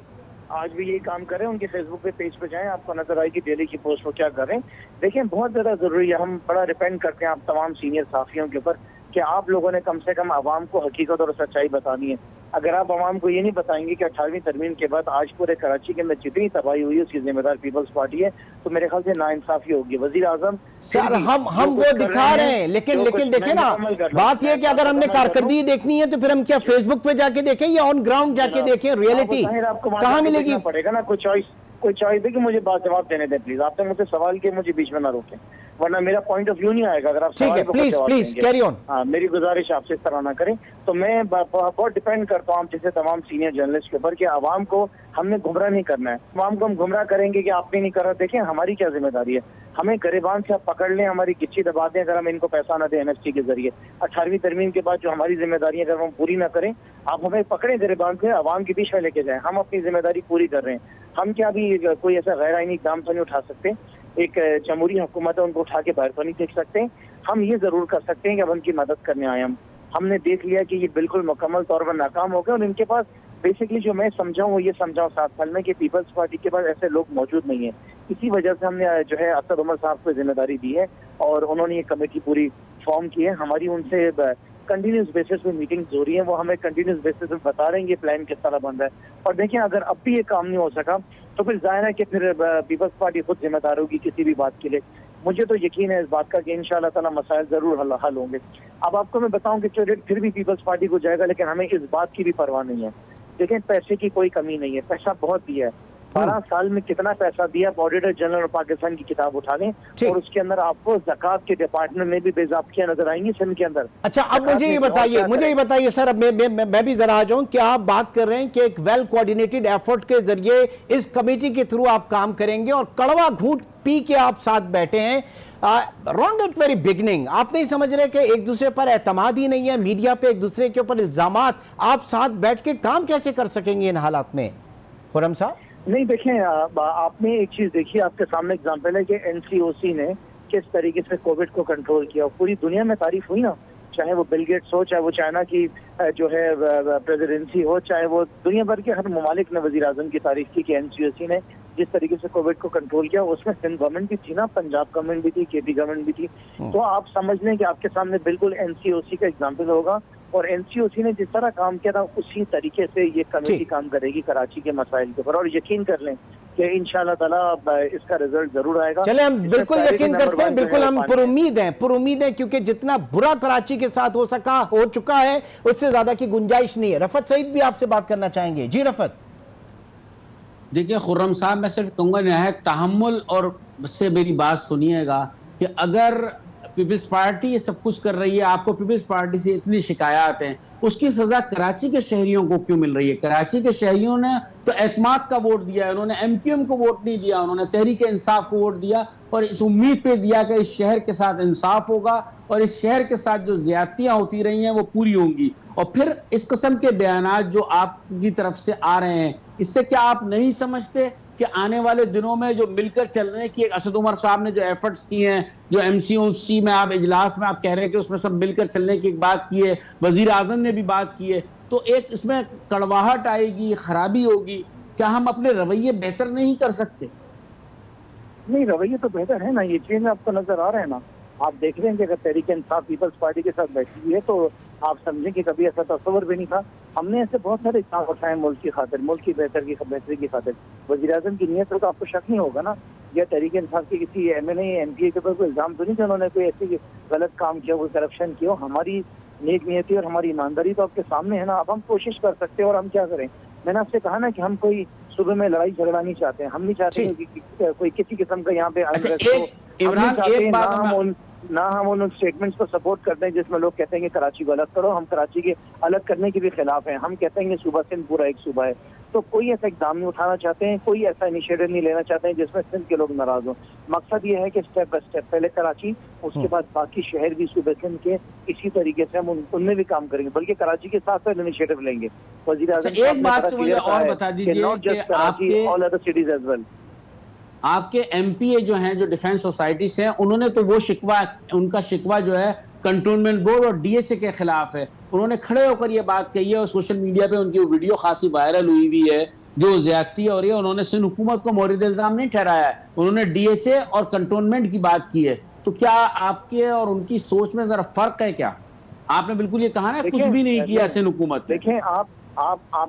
आज भी यही काम करें, उनके फेसबुक पे पेज पे जाएं, आपको नजर आएगी डेली की पोस्ट वो क्या कर रहे हैं। देखिए बहुत ज्यादा जरूरी है, हम बड़ा डिपेंड करते हैं आप तमाम सीनियर साफियों के ऊपर कि आप लोगों ने कम से कम आवाम को हकीकत और सच्चाई बतानी है। अगर आप आवाम को ये नहीं बताएंगे कि 18वीं तरमीम के बाद आज पूरे कराची के अंदर जितनी तबाही हुई है उसकी जिम्मेदार पीपल्स पार्टी है, तो मेरे ख्याल से नाइंसाफी होगी। वजीर आजम
सर हम वो दिखा रहे हैं, लेकिन देखिए ना, बात यह कि अगर हमने कारकर्दगी देखनी है तो फिर हम क्या फेसबुक पे जाके देखें या ऑन ग्राउंड जाके देखें? रियलिटी कहाँ मिलेगी?
पड़ेगा ना कोई चॉइस देखिए, मुझे बात जवाब देने दें प्लीज। आपने मुझसे सवाल किए, मुझे बीच में ना रोकें वरना मेरा पॉइंट ऑफ व्यू नहीं आएगा। अगर आप सवाल को जवाब देंगे,
कैरी ऑन।
हाँ, मेरी गुजारिश आपसे इस तरह ना करें। तो मैं बहुत डिपेंड करता हूँ जैसे तमाम सीनियर जर्नलिस्ट के ऊपर कि आवाम को हमने गुमराह नहीं करना है। आवाम को हम गुमराह करेंगे कि आपने नहीं करा, देखें हमारी क्या जिम्मेदारी है। हमें गरेबान से आप पकड़ लें, हमारी गिच्ची दबा दें अगर हम इनको पैसा ना दें एनएफसी के जरिए। 18वीं तरमीम के बाद जो हमारी जिम्मेदारी अगर हम पूरी ना करें, आप हमें पकड़ें गरेबान से, आवाम के बीच में लेके जाएं। हम अपनी जिम्मेदारी पूरी कर रहे हैं। हम क्या अभी कोई ऐसा गैर आईनी इकदाम तो नहीं उठा सकते? एक जमहूरी हुकूमत है, उनको उठा के बाहर तो नहीं फेंक सकते। हम ये जरूर कर सकते हैं कि अब उनकी मदद करने आए। हमने देख लिया कि ये बिल्कुल मुकम्मल तौर पर नाकाम हो गए और इनके पास बेसिकली जो मैं समझाऊं वो ये समझाऊं 7 साल में कि पीपल्स पार्टी के पास ऐसे लोग मौजूद नहीं है। इसी वजह से हमने जो है असद उमर साहब को जिम्मेदारी दी है और उन्होंने ये कमेटी पूरी फॉर्म की है। हमारी उनसे कंटिन्यूस बेसिस पे मीटिंग्स हो रही हैं, वो हमें कंटिन्यूस बेसिस पे बता रहे हैं ये प्लान किस तरह बन रहा है। और देखिए अगर अब भी ये काम नहीं हो सका तो फिर जाहिर है कि फिर पीपल्स पार्टी खुद जिम्मेदार होगी किसी भी बात के लिए। मुझे तो यकीन है इस बात का कि इंशाअल्लाह ताला मसाइल जरूर हल होंगे। अब आपको मैं बताऊं कि क्रेडिट फिर भी पीपल्स पार्टी को जाएगा, लेकिन हमें इस बात की भी परवाह नहीं है। देखें पैसे की कोई कमी नहीं है, पैसा बहुत दिया है। 12 साल में कितना पैसा दिया, ऑडिटर जनरल और पाकिस्तान की किताब उठा लें और उसके अंदर आपको ज़कात के डिपार्टमेंट में भी बेज़ाब्तियां नजर आएंगी सिंध के अंदर।
अच्छा, अब मुझे ये बताइए सर, अब मैं भी जरा आ जाऊं। क्या आप बात कर रहे हैं कि एक वेल कोऑर्डिनेटेड एफर्ट के जरिए इस कमेटी के थ्रू आप काम करेंगे और कड़वा घूंट पी के आप साथ बैठे हैं? Wrong at very beginning. आप नहीं समझ रहे कि एक दूसरे पर एतमाद ही नहीं है, मीडिया पे एक दूसरे के ऊपर इल्जामात, आप साथ बैठ के काम कैसे कर सकेंगे इन हालात में? खुर्रम साहब
नहीं, देखें आपने एक चीज देखी, आपके सामने एग्जांपल है कि एनसीओसी ने किस तरीके से कोविड को कंट्रोल किया। पूरी दुनिया में तारीफ हुई ना, चाहे वो बिल गेट्स हो, चाहे वो चाइना की जो है प्रेसिडेंसी हो, चाहे वो दुनिया भर के हर ममालिक ने वजीर आजम की तारीफ की कि एनसीओसी ने जिस तरीके से कोविड को कंट्रोल किया। उसमें सिंध गवर्नमेंट भी थी ना, पंजाब गवर्नमेंट भी थी, केपी गवर्नमेंट भी थी। तो आप समझ लें कि आपके सामने बिल्कुल एनसीओसी का एग्जाम्पल होगा और एनसीओसी ने जिस तरह काम किया था उसी तरीके से ये कमेटी काम करेगी कराची के मसाइल के ऊपर। और यकीन कर लें कि इंशाअल्लाह ताला इसका रिजल्ट जरूर आएगा।
चले, हम बिल्कुल यकीन करते हैं, बिल्कुल हम पुरुम्मीद हैं, क्योंकि जितना बुरा कराची के साथ हो चुका है उससे ज्यादा की गुंजाइश नहीं है। रफत सईद भी आपसे बात करना चाहेंगे। जी रफत।
देखिए खुर्रम साहब, मैं सिर्फ कहूँगा नहायत तहम्मुल और से मेरी बात सुनिएगा कि अगर पीपल्स पार्टी ये सब कुछ कर रही है, आपको पीपल्स पार्टी से इतनी शिकायत हैं, उसकी सजा कराची के शहरियों को क्यों मिल रही है? कराची के शहरियों ने तो एतमाद का वोट दिया है, उन्होंने एमक्यूएम को वोट नहीं दिया, उन्होंने तहरीक इंसाफ को वोट दिया और इस उम्मीद पे दिया कि इस शहर के साथ इंसाफ होगा और इस शहर के साथ जो ज्यादतियां होती रही हैं वो पूरी होंगी। और फिर इस किस्म के बयानात जो आपकी तरफ से आ रहे हैं, इससे क्या आप नहीं समझते कि आने वाले दिनों में जो मिलकर चलने की, असद उमर साहब ने जो एफर्ट्स किए हैं, जो एमसीओसी में आप इजलास में आप कह रहे हैं कि उसमें सब मिलकर चलने की एक बात की है, वजीर आजम ने भी बात की है, तो एक इसमें कड़वाहट आएगी, खराबी होगी। क्या हम अपने रवैये बेहतर नहीं कर सकते?
नहीं, रवैये तो बेहतर है ना, ये चीज आपको नजर आ रहा है ना। आप देख रहे हैं कि अगर तहरीक इंसाफ पीपल्स पार्टी के साथ बैठी हुई है तो आप समझें कि कभी ऐसा तस्वर भी नहीं था। हमने ऐसे बहुत सारे इक़दाम उठाए मुल्क की खातिर, मुल्क की बेहतरी की खातिर। वज़ीर आज़म की नीयत पर तो आपको शक नहीं होगा ना, या तहरीक इंसाफ के किसी एमएनए एमपीए के ऊपर कोई इल्जाम तो नहीं कि उन्होंने कोई ऐसी गलत काम किया, कोई करप्शन किया। हमारी नेक नीयती और हमारी ईमानदारी तो आपके सामने है ना। अब हम कोशिश कर सकते हैं और हम क्या करें। मैंने आपसे कहा ना कि हम कोई सुबह में लड़ाई झगड़ा नहीं चाहते हैं, हम नहीं चाहते कि कोई किसी किस्म का यहाँ पे ना हम उन स्टेटमेंट्स को सपोर्ट करते हैं जिसमें लोग कहते हैं कि कराची को अलग करो। हम कराची के अलग करने के भी खिलाफ हैं। हम कहते हैं कि सूबा सिंध पूरा एक सूबा है। तो कोई ऐसा इकदाम नहीं उठाना चाहते हैं, कोई ऐसा इनिशिएटिव नहीं लेना चाहते हैं जिसमें सिंध के लोग नाराज हों। मकसद ये है कि स्टेप बाय स्टेप पहले कराची, उसके बाद बाकी शहर भी सूबे सिंध के इसी तरीके से हम उनमें भी काम करेंगे, बल्कि कराची के साथ साथ इनिशिएटिव लेंगे। वज़ीर आज़म
एक बात मुझे और बता दीजिए कि आपके
all other cities as well,
आपके एमपीए जो हैं, जो डिफेंस सोसाइटी से हैं, उन्होंने तो वो शिकवा, उनका शिकवा जो है कंटोनमेंट बोर्ड और डीएचए के खिलाफ है। उन्होंने खड़े होकर ये बात कही है और सोशल मीडिया पे उनकी वीडियो खासी वायरल हुई है जो ज्यादती हो रही है। उन्होंने सिंध हुकूमत को मोरिद इल्जाम नहीं ठहराया है, उन्होंने डीएचए और कंटोनमेंट की बात की है। तो क्या आपके और उनकी सोच में जरा फर्क है क्या? आपने बिल्कुल ये कहा ना कुछ भी नहीं किया सिंध हुकूमत।
देखें आप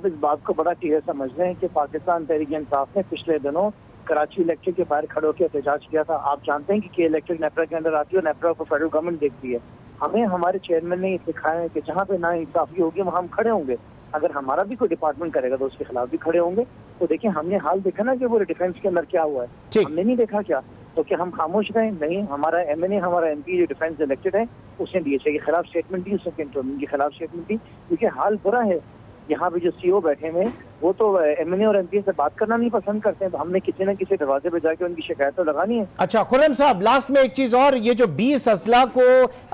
इस बात को बड़ा क्लियर समझ रहे हैं कि पाकिस्तान तहरीक इंसाफ ने पिछले दिनों कराची इलेक्ट्रिक के बाहर खड़े होकर एहतजाज किया था। आप जानते हैं कि इलेक्ट्रिक नेपरा के अंदर आती है और नेपरा को फेडरल गवर्नमेंट देखती है। हमें हमारे चेयरमैन ने सिखाया है कि जहाँ पे ना इंसाफी होगी वहाँ हम खड़े होंगे। अगर हमारा भी कोई डिपार्टमेंट करेगा तो उसके खिलाफ भी खड़े होंगे। तो देखिए हमने हाल देखा ना कि वो डिफेंस के अंदर क्या हुआ है, हमने नहीं देखा क्या? तो क्या हम खामोश रहे? नहीं, हमारा एमएनए, हमारा एमपी जो डिफेंस इलेक्टेड है उसने डीएचए के खिलाफ स्टेटमेंट दी, उसने कंट्रोलमेंट के खिलाफ स्टेटमेंट दी, क्योंकि हाल बुरा है। यहाँ पे जो सीओ बैठे हुए वो तो एमएनए और एमपी से बात करना नहीं पसंद करते हैं, तो हमने किसी न किसी दरवाजे पे जाके उनकी शिकायत तो लगानी है।
अच्छा खुर्रम साहब, लास्ट में एक चीज और, ये जो 20 अजला को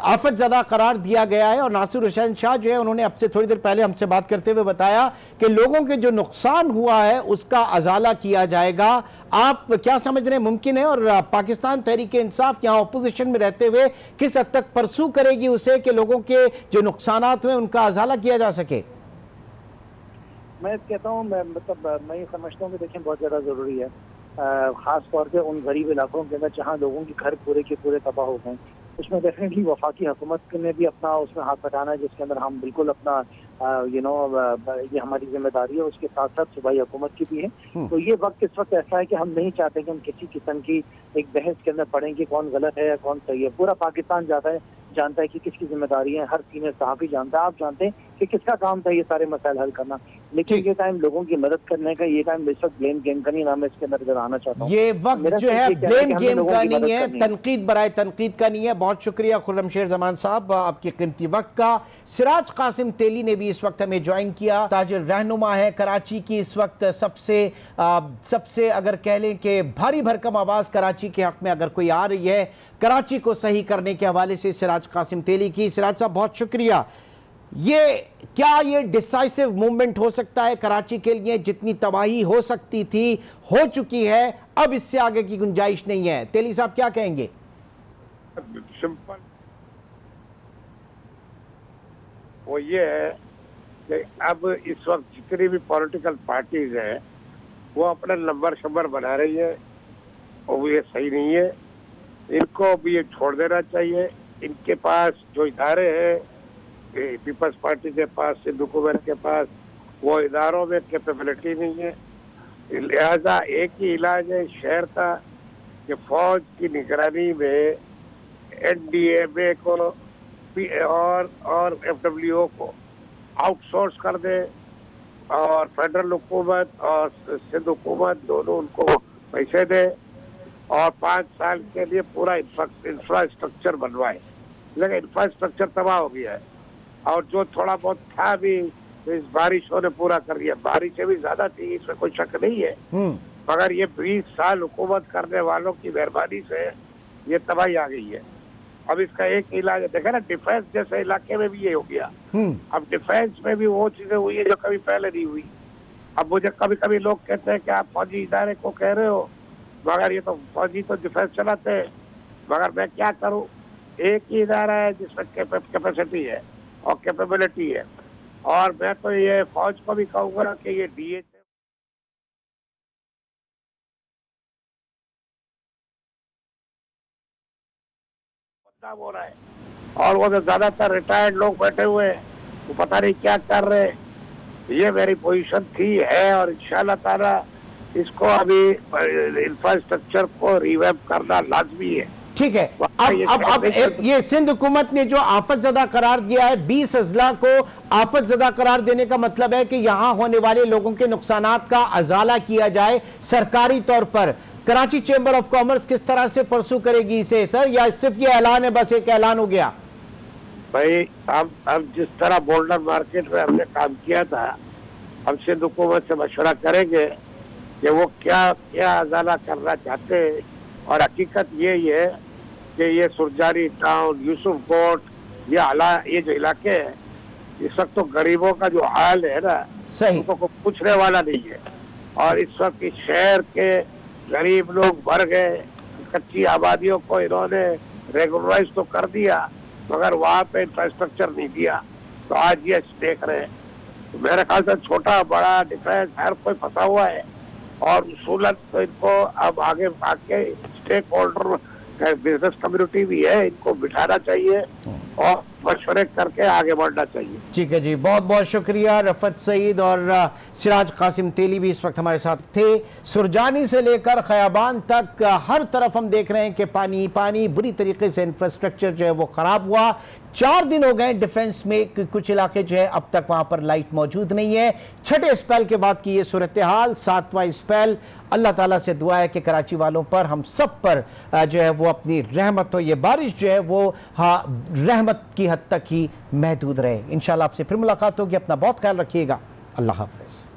आफत ज़दा करार दिया गया है और नासिर हुसैन शाह जो है उन्होंने अब से थोड़ी देर पहले हमसे बात करते हुए बताया कि लोगों के जो नुकसान हुआ है उसका अजाला किया जाएगा। आप क्या समझ रहे हैं मुमकिन है, और पाकिस्तान तहरीक इंसाफ यहाँ अपोजिशन में रहते हुए किस हद तक परसू करेगी उसे कि लोगों के जो नुकसानात हुए उनका अजाला किया जा सके?
मैं कहता हूँ, मैं ये समझता हूँ कि देखें बहुत ज़्यादा ज़रूरी है, ख़ास तौर पे उन गरीब इलाकों के अंदर जहाँ लोगों के घर पूरे के पूरे तबाह हो गए। उसमें डेफिनेटली वफाकी हुकूमत ने भी अपना उसमें हाथ बटाना है, जिसके अंदर हम बिल्कुल अपना ये हमारी जिम्मेदारी है, उसके साथ साथ सूबाई हुकूमत की भी है। तो ये वक्त इस वक्त ऐसा है कि हम नहीं चाहते कि हम किसी किस्म की एक बहस के अंदर पड़ें कि कौन गलत है या कौन सही है। पूरा पाकिस्तान जानता है कि किसकी जिम्मेदारी है, हर सीनियर सहाफ़ी जानता है, आप जानते हैं कि किसका काम था ये सारे मसाइल हल करना। लेकिन ये टाइम लोगों की मदद करने का, ये टाइम इस वक्त ब्लेम गेम का नहीं, ना मैं इसके अंदर आना चाहता हूँ।
ये वक्त जो है ब्लेम गेम का नहीं है, तनकीद बराए तनकीद का नहीं है। बहुत शुक्रिया खुर्रमशेर जमान साहब आपके कीमती वक्त का। सिराज कासिम तेली ने भी इस वक्त हमें ज्वाइन किया, ताजिर रहनुमा है कराची की। इस वक्त सबसे अगर कह लें कि भारी भरकम आवाज़ कराची के हक में अगर कोई आ रही है कराची को सही करने के हवाले से सिराज कासिम तेली की। सिराज साहब बहुत शुक्रिया। ये डिसाइसिव मूवमेंट हो सकता है कराची के लिए? जितनी तबाही हो सकती थी हो चुकी है, अब इससे आगे की गुंजाइश नहीं है। तेली साहब क्या कहेंगे?
सिंपल वो ये है कि अब इस वक्त जितनी भी पॉलिटिकल पार्टीज हैं वो अपना नंबर शंबर बना रही है और ये सही नहीं है। इनको भी ये छोड़ देना चाहिए। इनके पास जो इदारे हैं, पीपल्स पार्टी के पास, सिंध हुकूमत के पास, वो इदारों में कैपेबिलिटी नहीं है। लिहाजा एक ही इलाज है शहर का कि फौज की निगरानी में एनडीएमए को और एफडब्ल्यूओ को आउटसोर्स कर दे और फेडरल हुकूमत और सिंध हुकूमत दोनों उनको पैसे दे और 5 साल के लिए पूरा इंफ्रास्ट्रक्चर बनवाए। लेकिन इंफ्रास्ट्रक्चर तबाह हो गया है और जो थोड़ा बहुत था भी इस बारिशों ने पूरा कर दिया। बारिशें भी ज्यादा थी, इसमें कोई शक नहीं है, मगर ये 20 साल हुकूमत करने वालों की मेहरबानी से ये तबाही आ गई है। अब इसका एक इलाज देखा ना, डिफेंस जैसे इलाके में भी ये हो गया। अब डिफेंस में भी वो चीजें हुई है जो कभी पहले नहीं हुई। अब मुझे कभी कभी लोग कहते हैं कि आप फौजी इदारे को कह रहे हो, मगर ये तो फौजी तो डिफेंस चलाते हैं। मगर मैं क्या करूं, एक ही इदारा है जिसमें कैपेसिटी है और कैपेबिलिटी है। और मैं तो ये फौज को भी कहूंगा कि ये डीएचए हो रहा है और वो तो ज्यादातर रिटायर्ड लोग बैठे हुए हैं, वो पता नहीं क्या कर रहे हैं। ये मेरी पोजीशन थी है और इंशाल्लाह ताला इसको अभी इंफ्रास्ट्रक्चर को रिवैम्प करना लाजमी है।
ठीक है। अब ये सिंध हुकूमत ने जो आफतज़दा करार दिया है, 20 अजला को आफतज़दा करार देने का मतलब है कि यहाँ होने वाले लोगों के नुकसानात का अजाला किया जाए सरकारी तौर पर। कराची चेंबर ऑफ कॉमर्स किस तरह से परसू करेगी इसे सर, या सिर्फ ये ऐलान है, बस एक ऐलान हो गया?
भाई अब जिस तरह बोल्डर मार्केट में हमने काम किया था हम सिंध हुकूमत से मशवरा करेंगे कि वो क्या क्या अजाला करना चाहते हैं। और हकीकत ये है कि ये सुरजानी टाउन, यूसुफ कोट, ये जो इलाके हैं, इस वक्त तो गरीबों का जो हाल है ना, उनको कोई पूछने वाला नहीं है। और इस वक्त इस शहर के गरीब लोग भर गए, कच्ची आबादियों को इन्होंने रेगुलराइज तो कर दिया मगर वहाँ पे इंफ्रास्ट्रक्चर नहीं दिया। तो आज ये देख रहे हैं, तो मेरे ख्याल से छोटा बड़ा डिफरेंस हर कोई फंसा हुआ है। और उसूलन तो इनको अब आगे भाग के स्टेक होल्डर बिजनेस कम्युनिटी भी है, इनको बिठाना चाहिए और मशवरे करके आगे बढ़ना चाहिए।
ठीक है जी, बहुत बहुत शुक्रिया। रफत सईद और सिराज कासिम तेली भी इस वक्त हमारे साथ थे। सुरजानी से लेकर खयाबान तक हर तरफ हम देख रहे हैं कि पानी पानी, बुरी तरीके से इंफ्रास्ट्रक्चर जो है वो खराब हुआ। 4 दिन हो गए डिफेंस में, कुछ इलाके जो है अब तक वहां पर लाइट मौजूद नहीं है। छठे स्पेल के बाद की ये सूरत हाल, 7वां स्पेल। अल्लाह ताला से दुआ है कि कराची वालों पर, हम सब पर जो है वो अपनी रहमत हो। ये बारिश जो है वो रहमत की हद तक ही महदूद रहे। इंशाल्लाह आपसे फिर मुलाकात होगी। अपना बहुत ख्याल रखिएगा। अल्लाह हाफ़िज़।